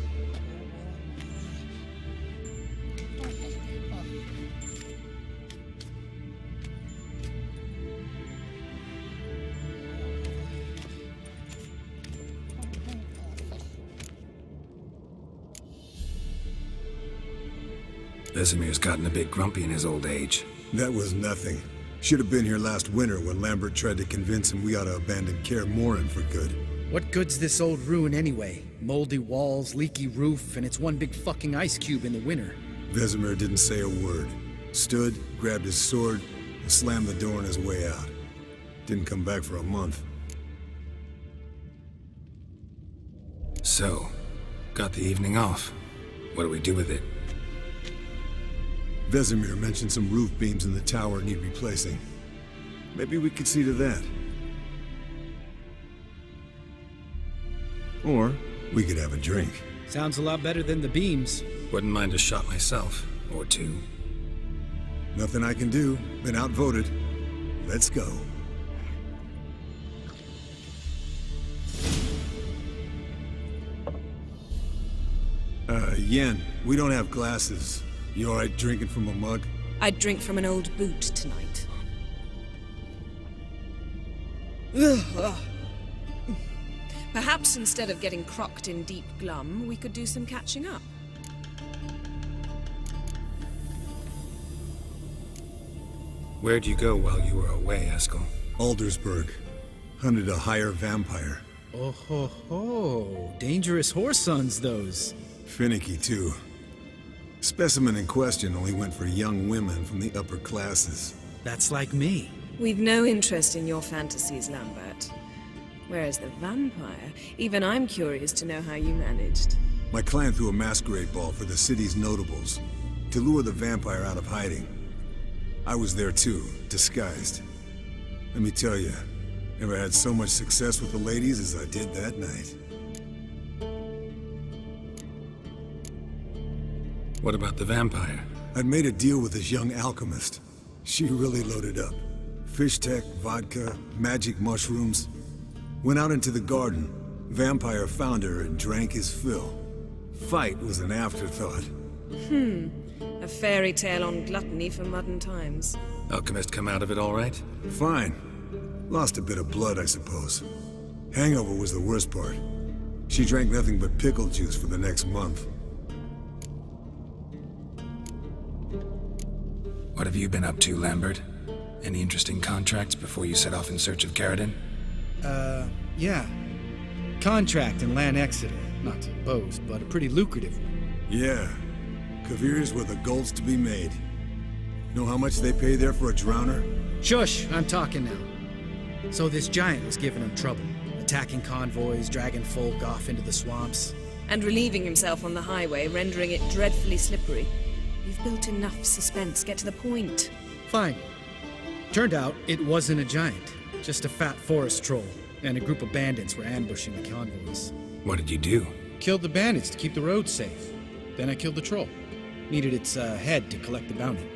Vesemir's gotten a bit grumpy in his old age. That was nothing. Should have been here last winter when Lambert tried to convince him we ought to abandon Kaer Morhen for good. What good's this old ruin anyway? Moldy walls, leaky roof, and it's one big fucking ice cube in the winter. Vesemir didn't say a word. Stood, grabbed his sword, and slammed the door on his way out. Didn't come back for a month. So, got the evening off. What do we do with it? Vesemir mentioned some roof beams in the tower need replacing. Maybe we could see to that. Or we could have a drink. Sounds a lot better than the beams. Wouldn't mind a shot myself, or two. Nothing I can do. Been outvoted. Let's go. Yen, we don't have glasses. You alright drinking from a mug? I'd drink from an old boot tonight. Perhaps instead of getting crocked in deep glum, we could do some catching up. Where'd you go while you were away, Eskel? Aldersburg. Hunted a higher vampire. Oh ho ho. Dangerous horse sons, those. Finicky, too. Specimen in question only went for young women from the upper classes. That's like me. We've no interest in your fantasies, Lambert. Whereas the vampire, even I'm curious to know how you managed. My clan threw a masquerade ball for the city's notables, to lure the vampire out of hiding. I was there too, disguised. Let me tell you, never had so much success with the ladies as I did that night. What about the vampire? I'd made a deal with this young alchemist. She really loaded up. Fish tech, vodka, magic mushrooms. Went out into the garden. Vampire found her and drank his fill. Fight was an afterthought. A fairy tale on gluttony for modern times. Alchemist come out of it all right? Fine. Lost a bit of blood, I suppose. Hangover was the worst part. She drank nothing but pickle juice for the next month. What have you been up to, Lambert? Any interesting contracts before you set off in search of Caradon? Yeah. Contract in Lan Exeter. Not to boast, but a pretty lucrative one. Yeah. Kavir's were the gold's to be made. Know how much they pay there for a drowner? Shush, I'm talking now. So this giant was giving him trouble. Attacking convoys, dragging folk off into the swamps. And relieving himself on the highway, rendering it dreadfully slippery. You've built enough suspense. Get to the point. Fine. Turned out it wasn't a giant. Just a fat forest troll. And a group of bandits were ambushing the convoys. What did you do? Killed the bandits to keep the roads safe. Then I killed the troll. Needed its head to collect the bounty.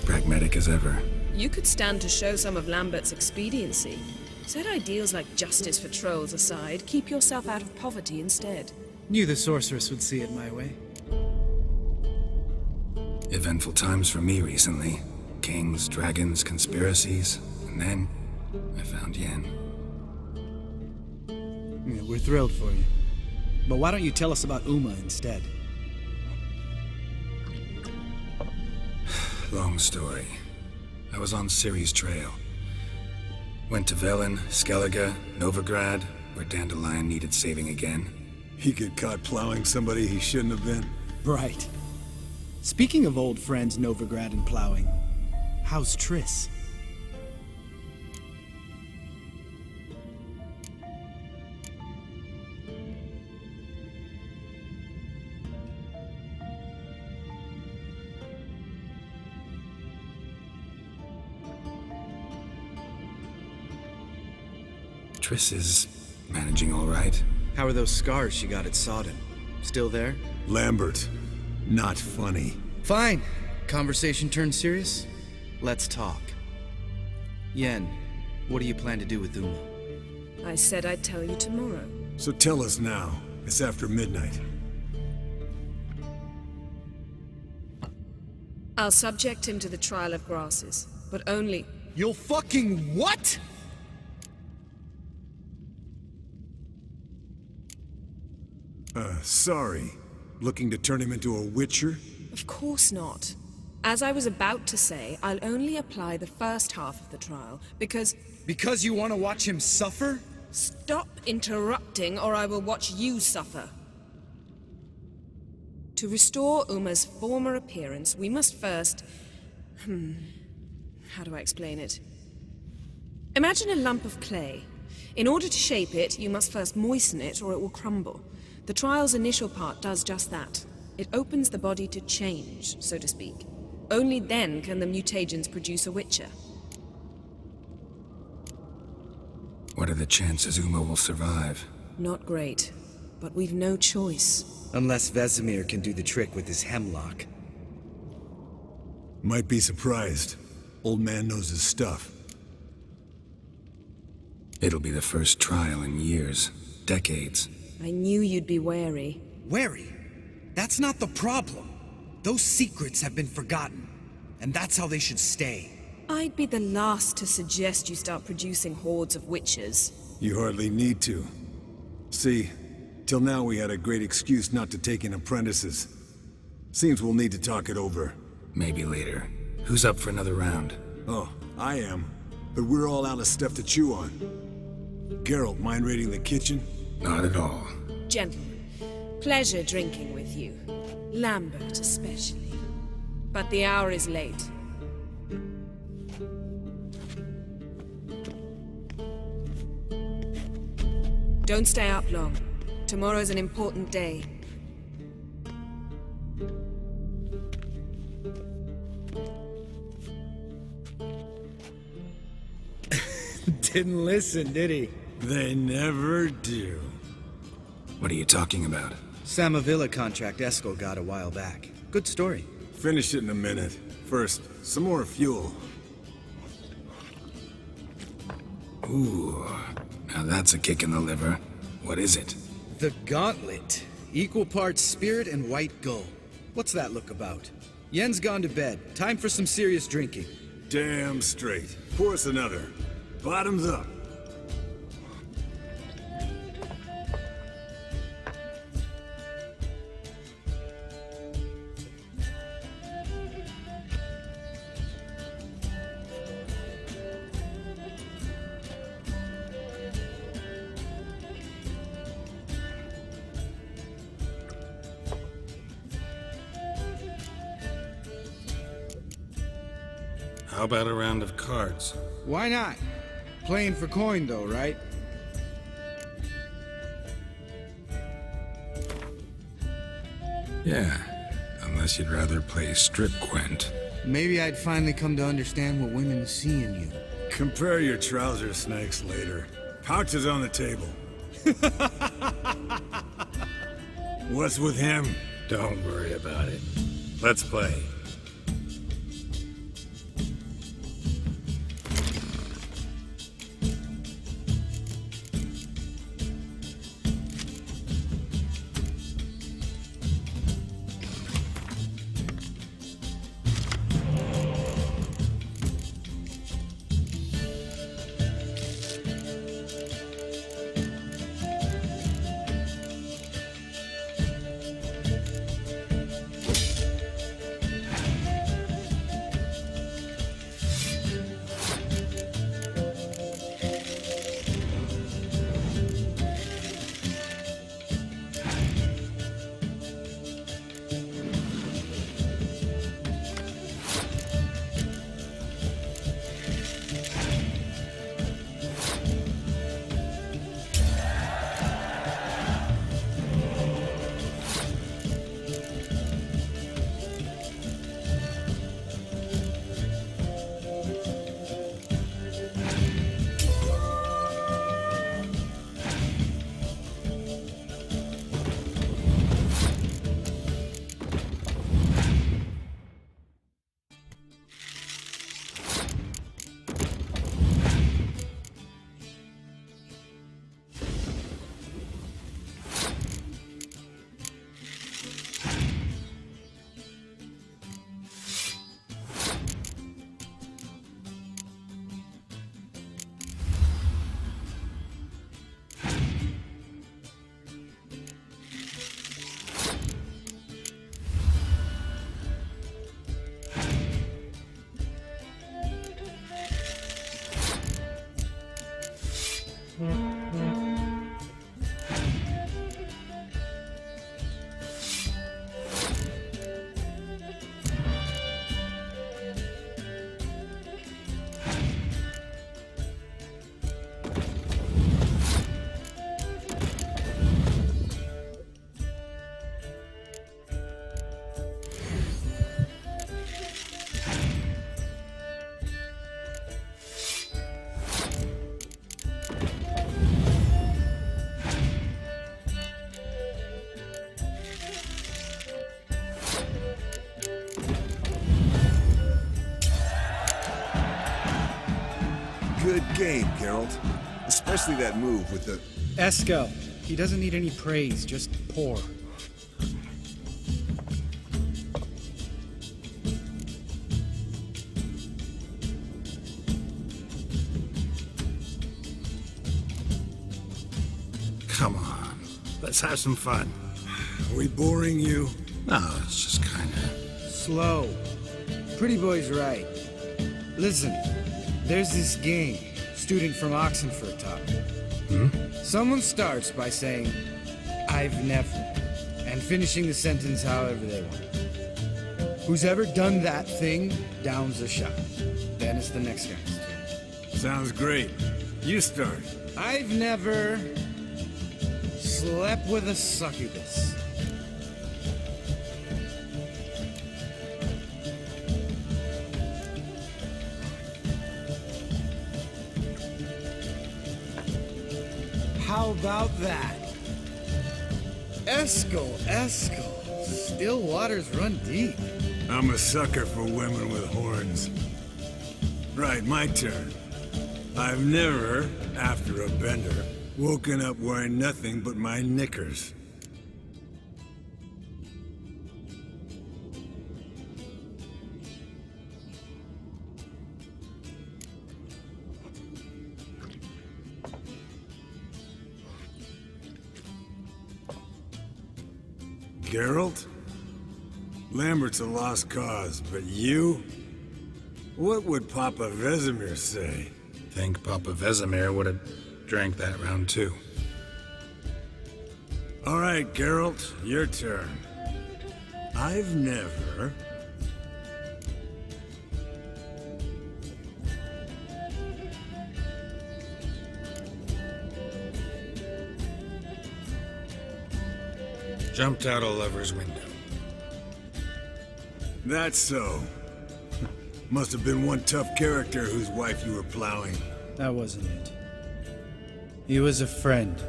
Pragmatic as ever. You could stand to show some of Lambert's expediency. Set ideals like justice for trolls aside, keep yourself out of poverty instead. Knew the sorceress would see it my way. Eventful times for me recently. Kings, dragons, conspiracies. And then, I found Yen. Yeah, we're thrilled for you. But why don't you tell us about Uma instead? Long story. I was on Ciri's trail. Went to Velen, Skellige, Novigrad, where Dandelion needed saving again. He get caught plowing somebody he shouldn't have been. Right. Speaking of old friends Novigrad and plowing, how's Triss? Triss is managing all right. How are those scars she got at Sodden? Still there? Lambert. Not funny. Fine. Conversation turned serious? Let's talk. Yen, what do you plan to do with Uma? I said I'd tell you tomorrow. So tell us now. It's after midnight. I'll subject him to the trial of grasses, but only... You'll fucking what? Sorry. Looking to turn him into a witcher? Of course not. As I was about to say, I'll only apply the first half of the trial, because... Because you want to watch him suffer? Stop interrupting, or I will watch you suffer. To restore Uma's former appearance, we must first... How do I explain it? Imagine a lump of clay. In order to shape it, you must first moisten it, or it will crumble. The trial's initial part does just that. It opens the body to change, so to speak. Only then can the mutagens produce a witcher. What are the chances Uma will survive? Not great, but we've no choice. Unless Vesemir can do the trick with his hemlock. Might be surprised. Old man knows his stuff. It'll be the first trial in years. Decades. I knew you'd be wary. Wary? That's not the problem. Those secrets have been forgotten. And that's how they should stay. I'd be the last to suggest you start producing hordes of witches. You hardly need to. See, till now we had a great excuse not to take in apprentices. Seems we'll need to talk it over. Maybe later. Who's up for another round? Oh, I am. But we're all out of stuff to chew on. Geralt, mind raiding the kitchen? Not at all. Gentlemen, pleasure drinking with you. Lambert especially. But the hour is late. Don't stay up long. Tomorrow's an important day. Didn't listen, did he? They never do. What are you talking about? Samavilla contract Eskel got a while back. Good story. Finish it in a minute. First, some more fuel. Ooh, now that's a kick in the liver. What is it? The Gauntlet. Equal parts spirit and white gull. What's that look about? Yen's gone to bed. Time for some serious drinking. Damn straight. Pour us another. Bottoms up. How about a round of cards? Why not? Playing for coin though, right? Yeah, unless you'd rather play strip quent. Maybe I'd finally come to understand what women see in you. Compare your trouser snakes later. Pouch is on the table. What's with him? Don't worry about it. Let's play. Good game, Geralt. Especially that move with the... Esco. He doesn't need any praise, just pour. Come on. Let's have some fun. Are we boring you? No, it's just kinda... Slow. Pretty boy's right. Listen, there's this game. Student from Oxenford taught me. Someone starts by saying, I've never, and finishing the sentence however they want. Who's ever done that thing downs a shot. Then it's the next guy's turn. Sounds great. You start. I've never slept with a succubus. How about that? Eskel. Still waters run deep. I'm a sucker for women with horns. Right, my turn. I've never, after a bender, woken up wearing nothing but my knickers. Geralt? Lambert's a lost cause, but you? What would Papa Vesemir say? Think Papa Vesemir would have drank that round too. All right, Geralt, your turn. I've never... Jumped out a lover's window. That's so. Must have been one tough character whose wife you were plowing. That wasn't it. He was a friend.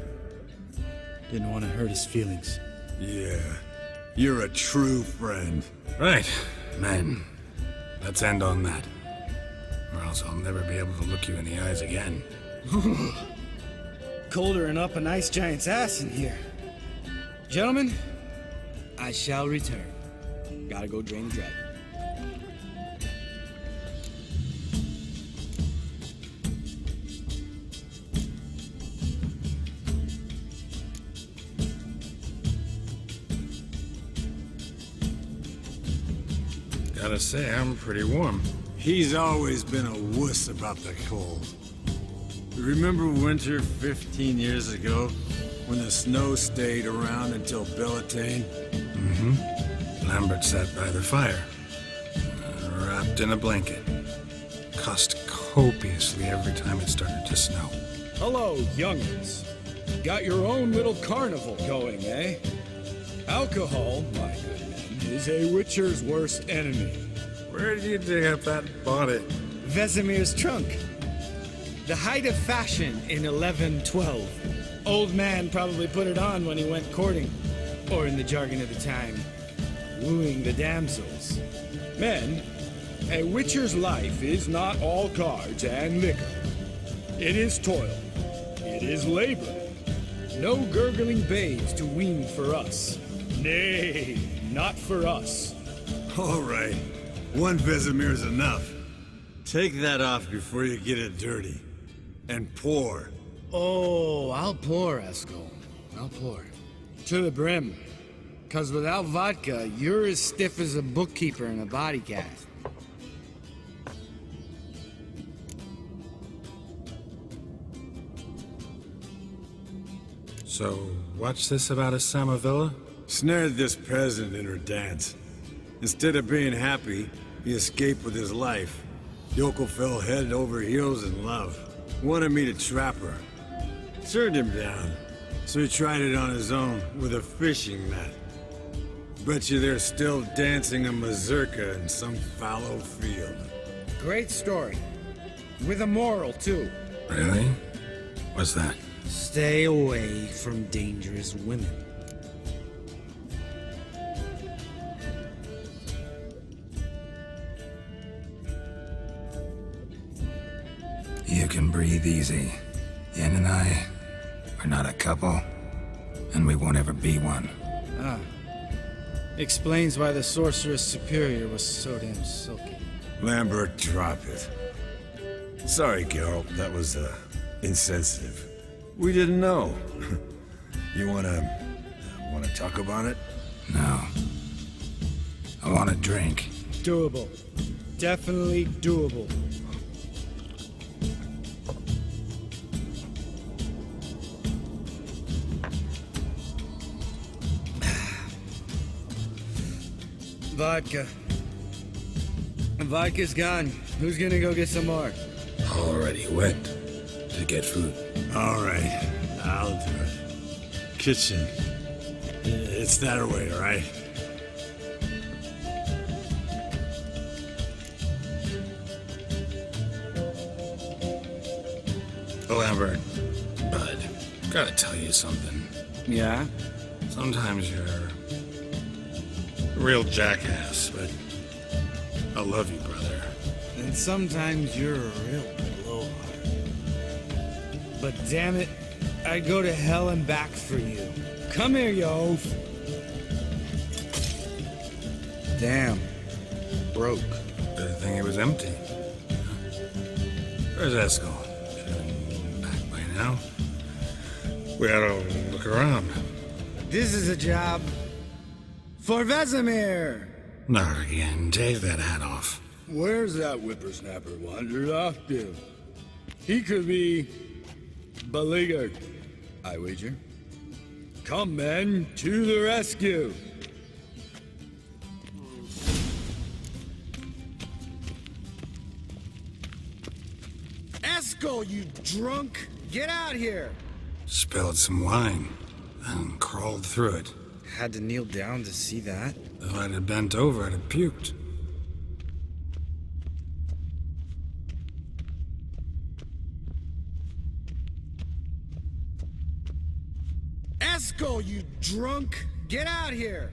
Didn't want to hurt his feelings. Yeah, you're a true friend. Right, men. Let's end on that. Or else I'll never be able to look you in the eyes again. Colder than up a nice giant's ass in here. Gentlemen, I shall return. Gotta go drain the dragon. Gotta say, I'm pretty warm. He's always been a wuss about the cold. Remember winter 15 years ago, when the snow stayed around until Bellatane? Mm-hmm. Lambert sat by the fire, wrapped in a blanket. Cussed copiously every time it started to snow. Hello, youngins. Got your own little carnival going, eh? Alcohol, my good men, is a witcher's worst enemy. Where did you dig up that body? Vesemir's trunk. The height of fashion in 1112. Old man probably put it on when he went courting. Or in the jargon of the time, wooing the damsels. Men, a witcher's life is not all cards and liquor. It is toil. It is labor. No gurgling babes to wean for us. Nay, not for us. All right, one Vesemir's enough. Take that off before you get it dirty. And pour. Oh, I'll pour, Eskel. I'll pour. To the brim. 'Cause without vodka, you're as stiff as a bookkeeper in a body cast. So, what's this about a Samavilla? Snared this peasant in her dance. Instead of being happy, he escaped with his life. Yoko fell head over heels in love. Wanted me to trap her. Turned him down. So he tried it on his own with a fishing net. Bet you they're still dancing a mazurka in some fallow field. Great story. With a moral, too. Really? What's that? Stay away from dangerous women. You can breathe easy. Yen and I, we're not a couple, and we won't ever be one. Ah. Explains why the Sorceress Superior was so damn silky. Lambert, drop it. Sorry, Geralt, that was, insensitive. We didn't know. You wanna talk about it? No. I want a drink. Doable. Definitely doable. Vodka. Vodka's gone. Who's gonna go get some more? Already went to get food. All right, I'll do it. Kitchen. It's that way, all right? Lambert, bud, gotta tell you something. Yeah? Sometimes you're a real jackass, but I love you, brother. And sometimes you're a real blowhard. But damn it, I'd go to hell and back for you. Come here, you oaf. Damn. Broke. Good thing it was empty. Where's Eskel? Should have been back by now. We ought to look around. This is a job for Vesemir. Not again. Take that hat off. Where's that whippersnapper wandered off to? He could be beleaguered, I wager. Come, men, to the rescue! Eskel, you drunk! Get out here! Spilled some wine and crawled through it. Had to kneel down to see that. If I'd have bent over, I'd have puked. Eskel, you drunk! Get out here!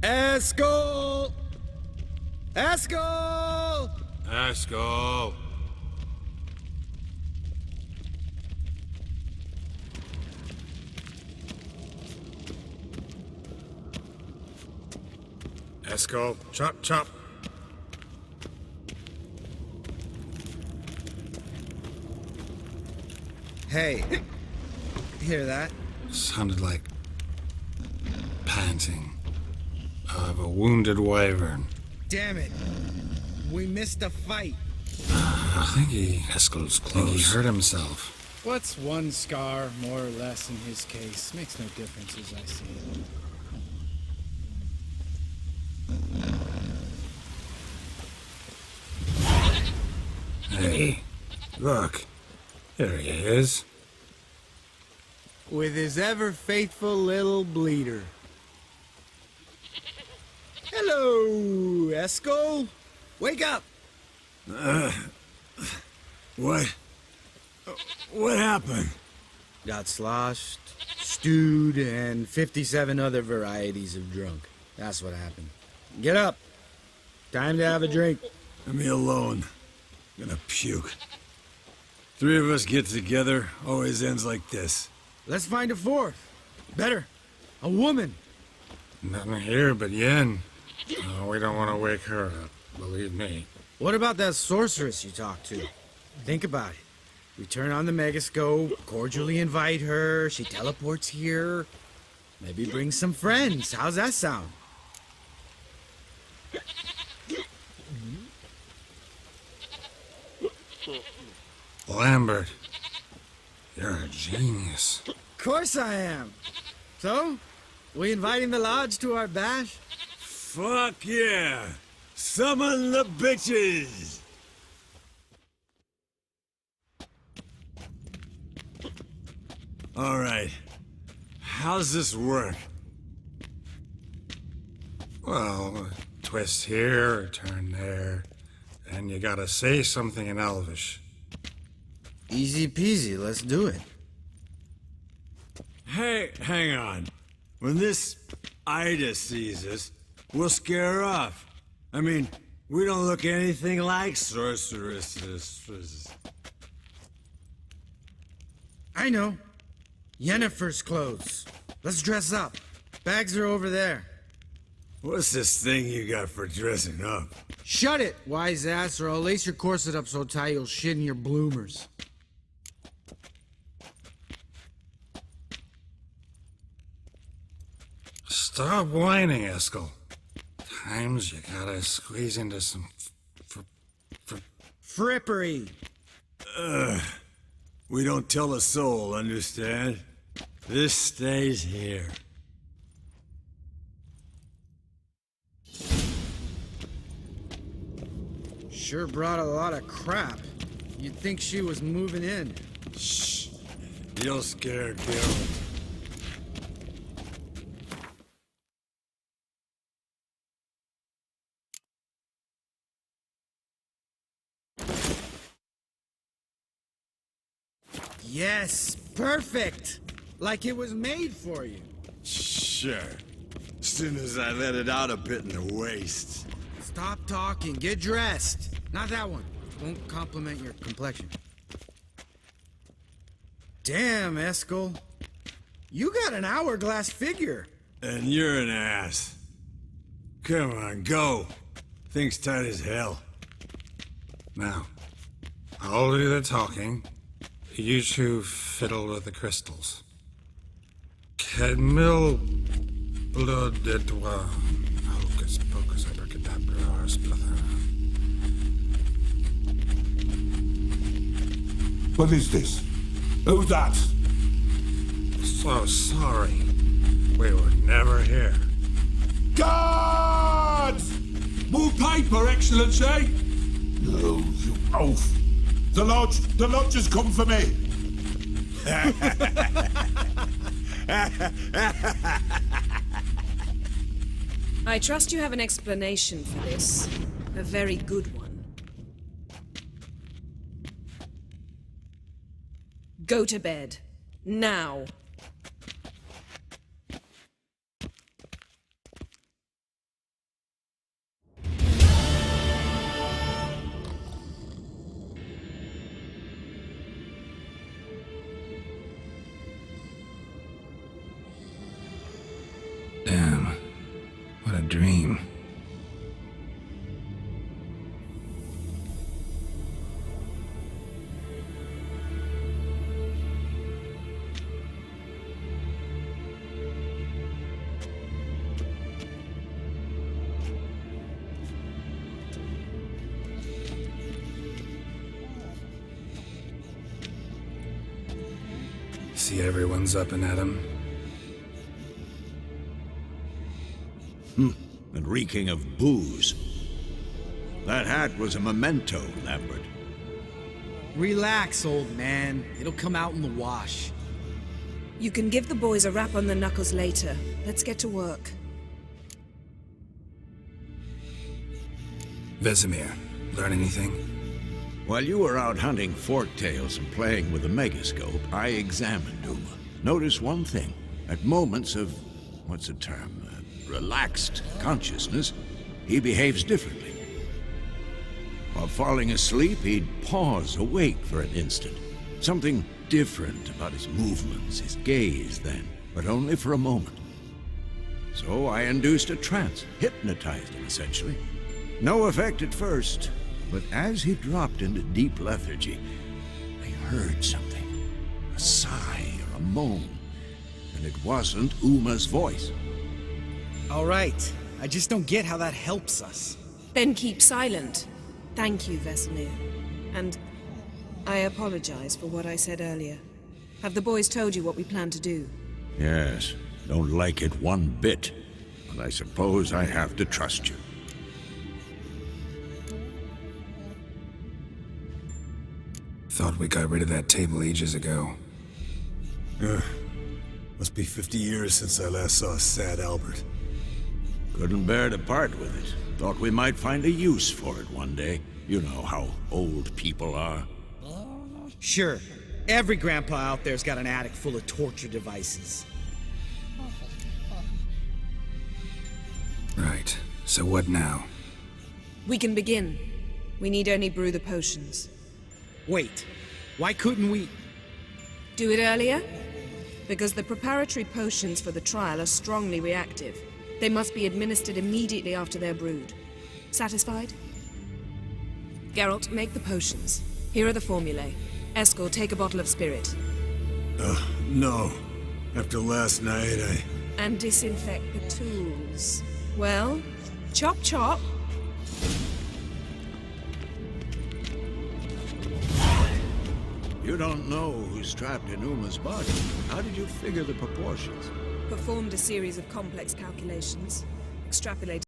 Escol! Escol! Escol! Escol, chop, chop. Hey, hear that? Sounded like panting of a wounded wyvern. Damn it. We missed a fight. I think Escol's close. I think he hurt himself. What's one scar, more or less, in his case? Makes no difference as I see it. Hey, look. There he is. With his ever-faithful little bleeder. Hello, Escol. Wake up! What? What happened? Got sloshed, stewed, and 57 other varieties of drunk. That's what happened. Get up. Time to have a drink. Leave me alone. I'm gonna puke. Three of us get together, always ends like this. Let's find a fourth. Better. A woman. Nothing here but Yen. Oh, we don't want to wake her up, believe me. What about that sorceress you talked to? Think about it. We turn on the megascope, cordially invite her, she teleports here. Maybe bring some friends. How's that sound? Lambert, you're a genius. Of course I am. So, we inviting the lodge to our bash? Fuck yeah! Summon the bitches! Alright. How's this work? Well, twist here, or turn there, and you gotta say something in Elvish. Easy peasy, let's do it. Hey, hang on. When this Ida sees us, we'll scare her off. I mean, we don't look anything like sorceresses. I know. Yennefer's clothes. Let's dress up. Bags are over there. What's this thing you got for dressing up? Shut it, wise ass, or I'll lace your corset up so tight you'll shit in your bloomers. Stop whining, Eskel. Times you gotta squeeze into some Frippery. We don't tell a soul, understand? This stays here. Sure brought a lot of crap. You'd think she was moving in. Shh. You'll scare Geralt. Yes, perfect. Like it was made for you. Sure. As soon as I let it out a bit in the waist. Stop talking, get dressed. Not that one. Won't compliment your complexion. Damn, Eskel. You got an hourglass figure. And you're an ass. Come on, go. Thing's tight as hell. Now, I'll do the talking. You two fiddle with the crystals. Kedmil blood de doigt. Hocus pocus abracadabra spluther. What is this? Who's that? So sorry. We were never here. Guards! More paper, Excellency! No, you oaf! The lodge has come for me! I trust you have an explanation for this. A very good one. Go to bed. Now. Damn. What a dream. See everyone's up and at 'em. And reeking of booze. That hat was a memento, Lambert. Relax, old man. It'll come out in the wash. You can give the boys a rap on the knuckles later. Let's get to work. Vesemir, learn anything? While you were out hunting forktails and playing with the megascope, I examined Uma. Notice one thing. At moments of, what's the term, relaxed consciousness, he behaves differently. While falling asleep, he'd pause awake for an instant. Something different about his movements, his gaze then, but only for a moment. So I induced a trance, hypnotized him essentially. No effect at first, but as he dropped into deep lethargy, I heard something. A sigh or a moan, and it wasn't Uma's voice. All right. I just don't get how that helps us. Then keep silent. Thank you, Vesemir. And I apologize for what I said earlier. Have the boys told you what we plan to do? Yes, don't like it one bit, but I suppose I have to trust you. Thought we got rid of that table ages ago. Must be 50 years since I last saw sad Albert. Couldn't bear to part with it. Thought we might find a use for it one day. You know how old people are. Sure. Every grandpa out there's got an attic full of torture devices. Right. So what now? We can begin. We need only brew the potions. Wait. Why couldn't we... Do it earlier? Because the preparatory potions for the trial are strongly reactive. They must be administered immediately after they're brewed. Satisfied? Geralt, make the potions. Here are the formulae. Eskel, take a bottle of spirit. No. After last night, And disinfect the tools. Well, chop chop. You don't know who's trapped in Uma's body. How did you figure the proportions? Performed a series of complex calculations. Extrapolated